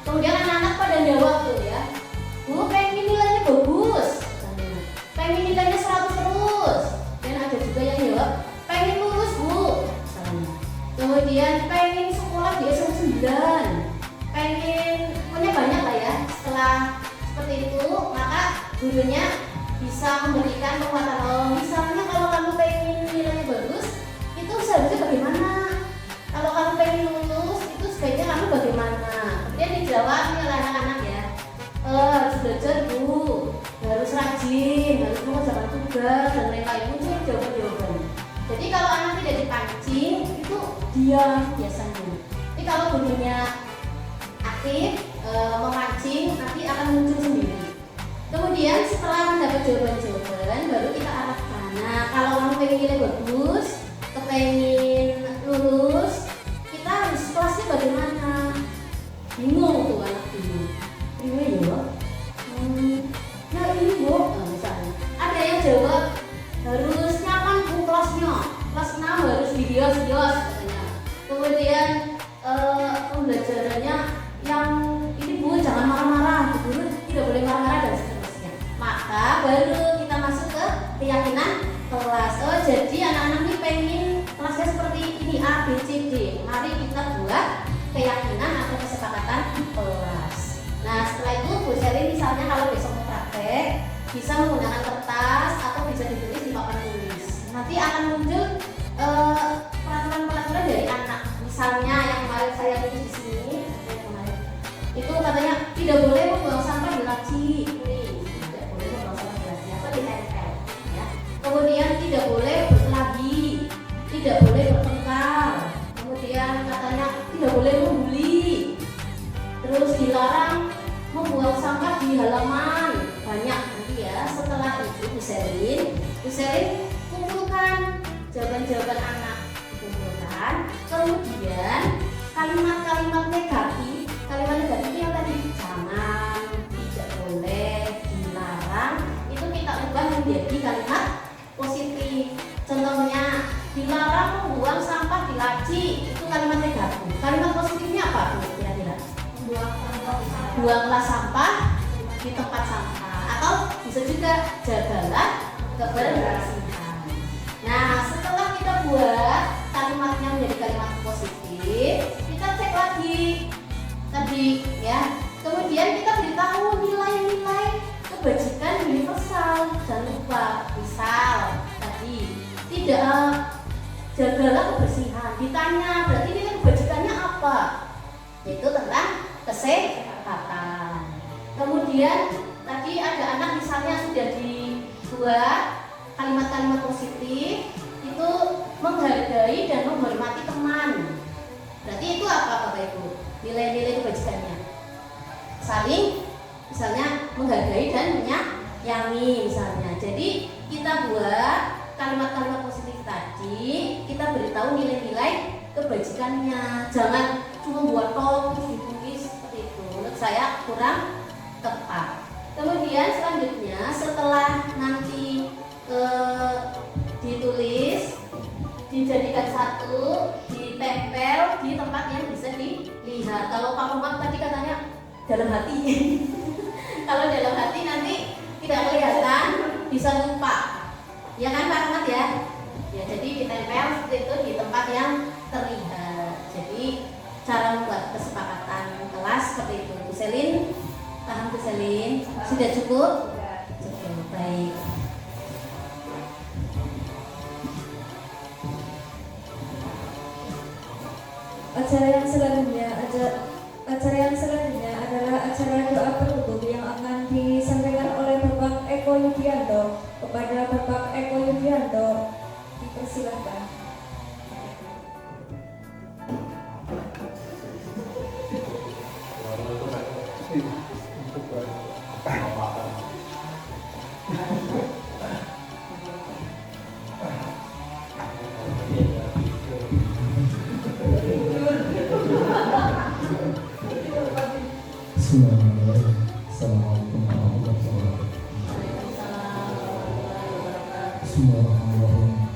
Kemudian anak-anak pada jawab tuh ya, Bu pengen nilainya bagus, pengen nilainya 100 terus. Dan ada juga yang jawab pengen lulus Bu. Kemudian pengen sekolah di SMP 9, pengen punya banyak lah ya. Setelah seperti itu, maka gurunya bisa memberikan penguatan. Misalnya kalau kamu pengen nilainya bagus, itu seharusnya bagaimana? Kalau kamu pengen lulus, itu sebaiknya kamu bagaimana? Kemudian dijawab oleh anak-anak ya, harus belajar Bu, harus rajin, harus mengerjakan tugas dan lain-lain. Muncul jawaban-jawaban. Jadi kalau anak tidak dipancing, itu diam biasanya. Tapi kalau gurunya aktif, memancing, nanti akan muncul sendiri. Kemudian setelah mendapat jawaban-jawaban, baru kita arahkan. Nah, kalau kamu pengen nilai bagus, kepengen lulus, kita harus kelasnya bagaimana? Bingung tuh anak ini. Ini ya, ya ini Bu, misalnya. Ada yang jawab harus nyaman Bu kelasnya, kelas 6 harus dihias-hias katanya. Kemudian pembelajarannya yang ini Bu, jangan marah-marah, guru tidak boleh marah-marah dan seterusnya. Maka baru kita masuk ke keyakinan kelas. Oh jadi anak-anak ini pengen kelasnya seperti ini, A, B, C, D. Mari kita buat keyakinan atau kesepakatan kelas. Nah setelah itu Bu Selin misalnya kalau besok mau praktek, bisa menggunakan kertas atau bisa ditulis di papan tulis. Nanti akan muncul peraturan-peraturan dari anak. Misalnya yang kemarin saya tulis di sini, itu katanya tidak boleh membuang sampah di laci, tidak boleh membuang sampah di laci atau di tempel ya. Kemudian tidak boleh berkelahi, tidak boleh bertengkar, kemudian katanya tidak boleh membuli, terus dilarang membuang sampah di halaman banyak nanti ya. Setelah itu Bu Selin Bu Selin kumpulkan jawaban-jawaban anak, dikumpulkan. Kemudian kalimat-kalimat negatif yang tadi jangan, tidak boleh, dilarang, itu kita ubah menjadi kalimat positif. Contohnya dilarang membuang sampah di laci, itu kalimat negatif. Kalimat positifnya apa Bu kira-kira? Buanglah sampah di tempat sampah, atau bisa juga jagalah kebersihan. Nah, setelah kita buat kalimatnya menjadi kalimat positif, kita cek lagi tadi ya. Kemudian kita beritahu nilai-nilai kebajikan universal. Jangan lupa, misal tadi tidak jagalah kebersihan, ditanya berarti nilai kebajikannya apa? Yaitu tentang kesehatan. Kemudian tadi ada anak misalnya sudah dibuat kalimat-kalimat positif, itu menghargai dan menghormati teman. Berarti itu apa Bapak Ibu? Nilai-nilai kebajikannya saling misalnya menghargai dan menyayangi misalnya. Jadi kita buat kalimat-kalimat positif tadi, kita beritahu nilai-nilai kebajikannya. Jangan cuma buat terus ditulis seperti itu. Menurut saya kurang tepat. Kemudian selanjutnya setelah nanti ditulis, dijadikan satu, ditempel di tempat yang bisa dilihat. Kalau Pak Muhammad tadi katanya dalam hati. Kalau dalam hati nanti tidak kelihatan, bisa lupa. Ya kan Pak Muhammad ya? Ya, jadi ditempel seperti itu di tempat yang terlihat. Jadi cara membuat kesepakatan kelas seperti itu. Bu Selin, paham Bu Selin? Sudah cukup? Cukup, baik. Acara yang selanjutnya adalah acara doa penutup yang akan disampaikan oleh Bapak Eko Yudianto. Kepada Bapak Eko Yudianto, dipersilakan. Assalamualaikum warahmatullahi wabarakatuh. Bismillahirrahmanirrahim.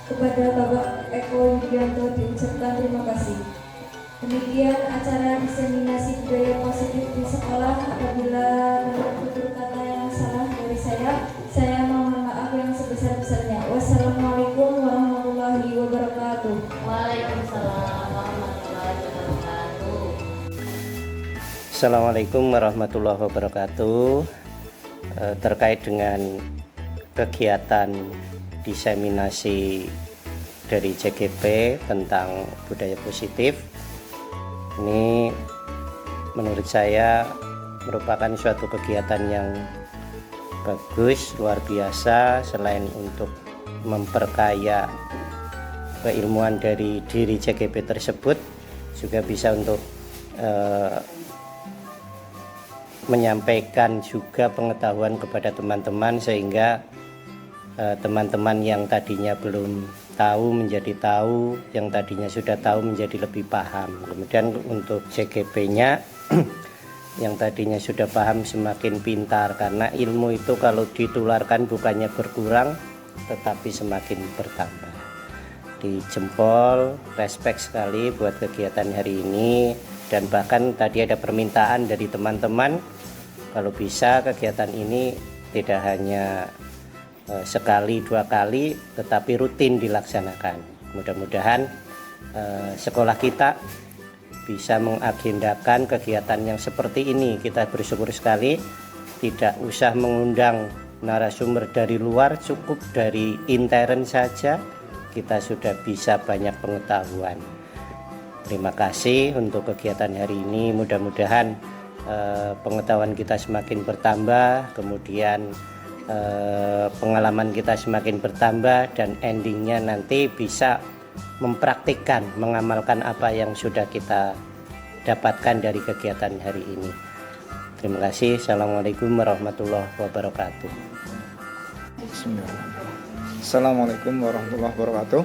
Kepada Bapak Eko Yudianto diucapkan terima kasih. Demikian acara diseminasi budaya positif di sekolah. Apabila menurut tutur kata yang salah dari saya mohon maaf yang sebesar-besarnya. Wassalamualaikum warahmatullahi wabarakatuh. Waalaikumsalam warahmatullahi wabarakatuh. Assalamualaikum warahmatullahi wabarakatuh. Terkait dengan kegiatan diseminasi dari CGP tentang budaya positif, ini menurut saya merupakan suatu kegiatan yang bagus, luar biasa. Selain untuk memperkaya keilmuan dari diri CGP tersebut, juga bisa untuk menyampaikan juga pengetahuan kepada teman-teman, sehingga teman-teman yang tadinya belum tahu menjadi tahu, yang tadinya sudah tahu menjadi lebih paham. Kemudian untuk CGP-nya yang tadinya sudah paham semakin pintar, karena ilmu itu kalau ditularkan bukannya berkurang tetapi semakin bertambah. Di jempol, respect sekali buat kegiatan hari ini, dan bahkan tadi ada permintaan dari teman-teman kalau bisa kegiatan ini tidak hanya sekali dua kali tetapi rutin dilaksanakan. Mudah-mudahan sekolah kita bisa mengagendakan kegiatan yang seperti ini. Kita bersyukur sekali tidak usah mengundang narasumber dari luar, cukup dari intern saja kita sudah bisa banyak pengetahuan. Terima kasih untuk kegiatan hari ini. Mudah-mudahan pengetahuan kita semakin bertambah, kemudian pengalaman kita semakin bertambah, dan endingnya nanti bisa mempraktikkan, mengamalkan apa yang sudah kita dapatkan dari kegiatan hari ini. Terima kasih. Assalamualaikum warahmatullahi wabarakatuh. Assalamualaikum warahmatullahi wabarakatuh.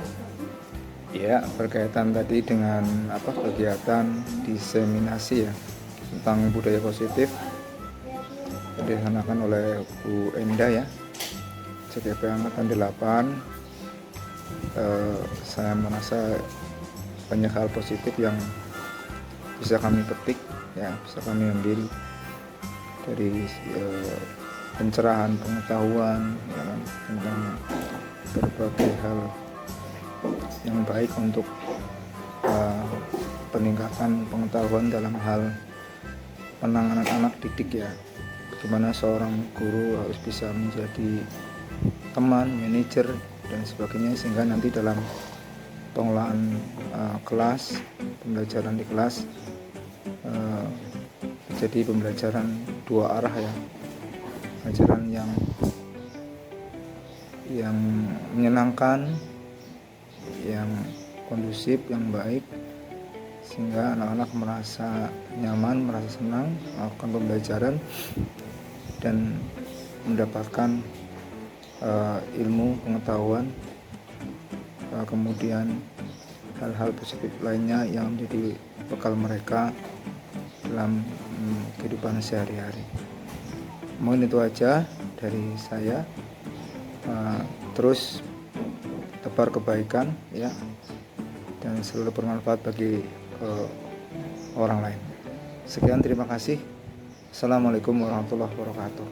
Ya, berkaitan tadi dengan kegiatan diseminasi ya tentang budaya positif dilaksanakan oleh Bu Enda ya, CGP Angkatan 8. Saya merasa banyak hal positif yang bisa kami petik ya, bisa kami ambil dari pencerahan pengetahuan ya kan, tentang berbagai hal yang baik untuk peningkatan pengetahuan dalam hal penanganan anak didik ya. Bagaimana seorang guru harus bisa menjadi teman, manajer dan sebagainya, sehingga nanti dalam pengelolaan kelas, pembelajaran di kelas jadi pembelajaran dua arah ya, pembelajaran yang menyenangkan, yang kondusif, yang baik, sehingga anak-anak merasa nyaman, merasa senang melakukan pembelajaran dan mendapatkan ilmu, pengetahuan, kemudian hal-hal positif lainnya yang menjadi bekal mereka dalam kehidupan sehari-hari. Mungkin itu aja dari saya. Terus tebar kebaikan ya, dan selalu bermanfaat bagi orang lain. Sekian, terima kasih. Assalamualaikum warahmatullahi wabarakatuh.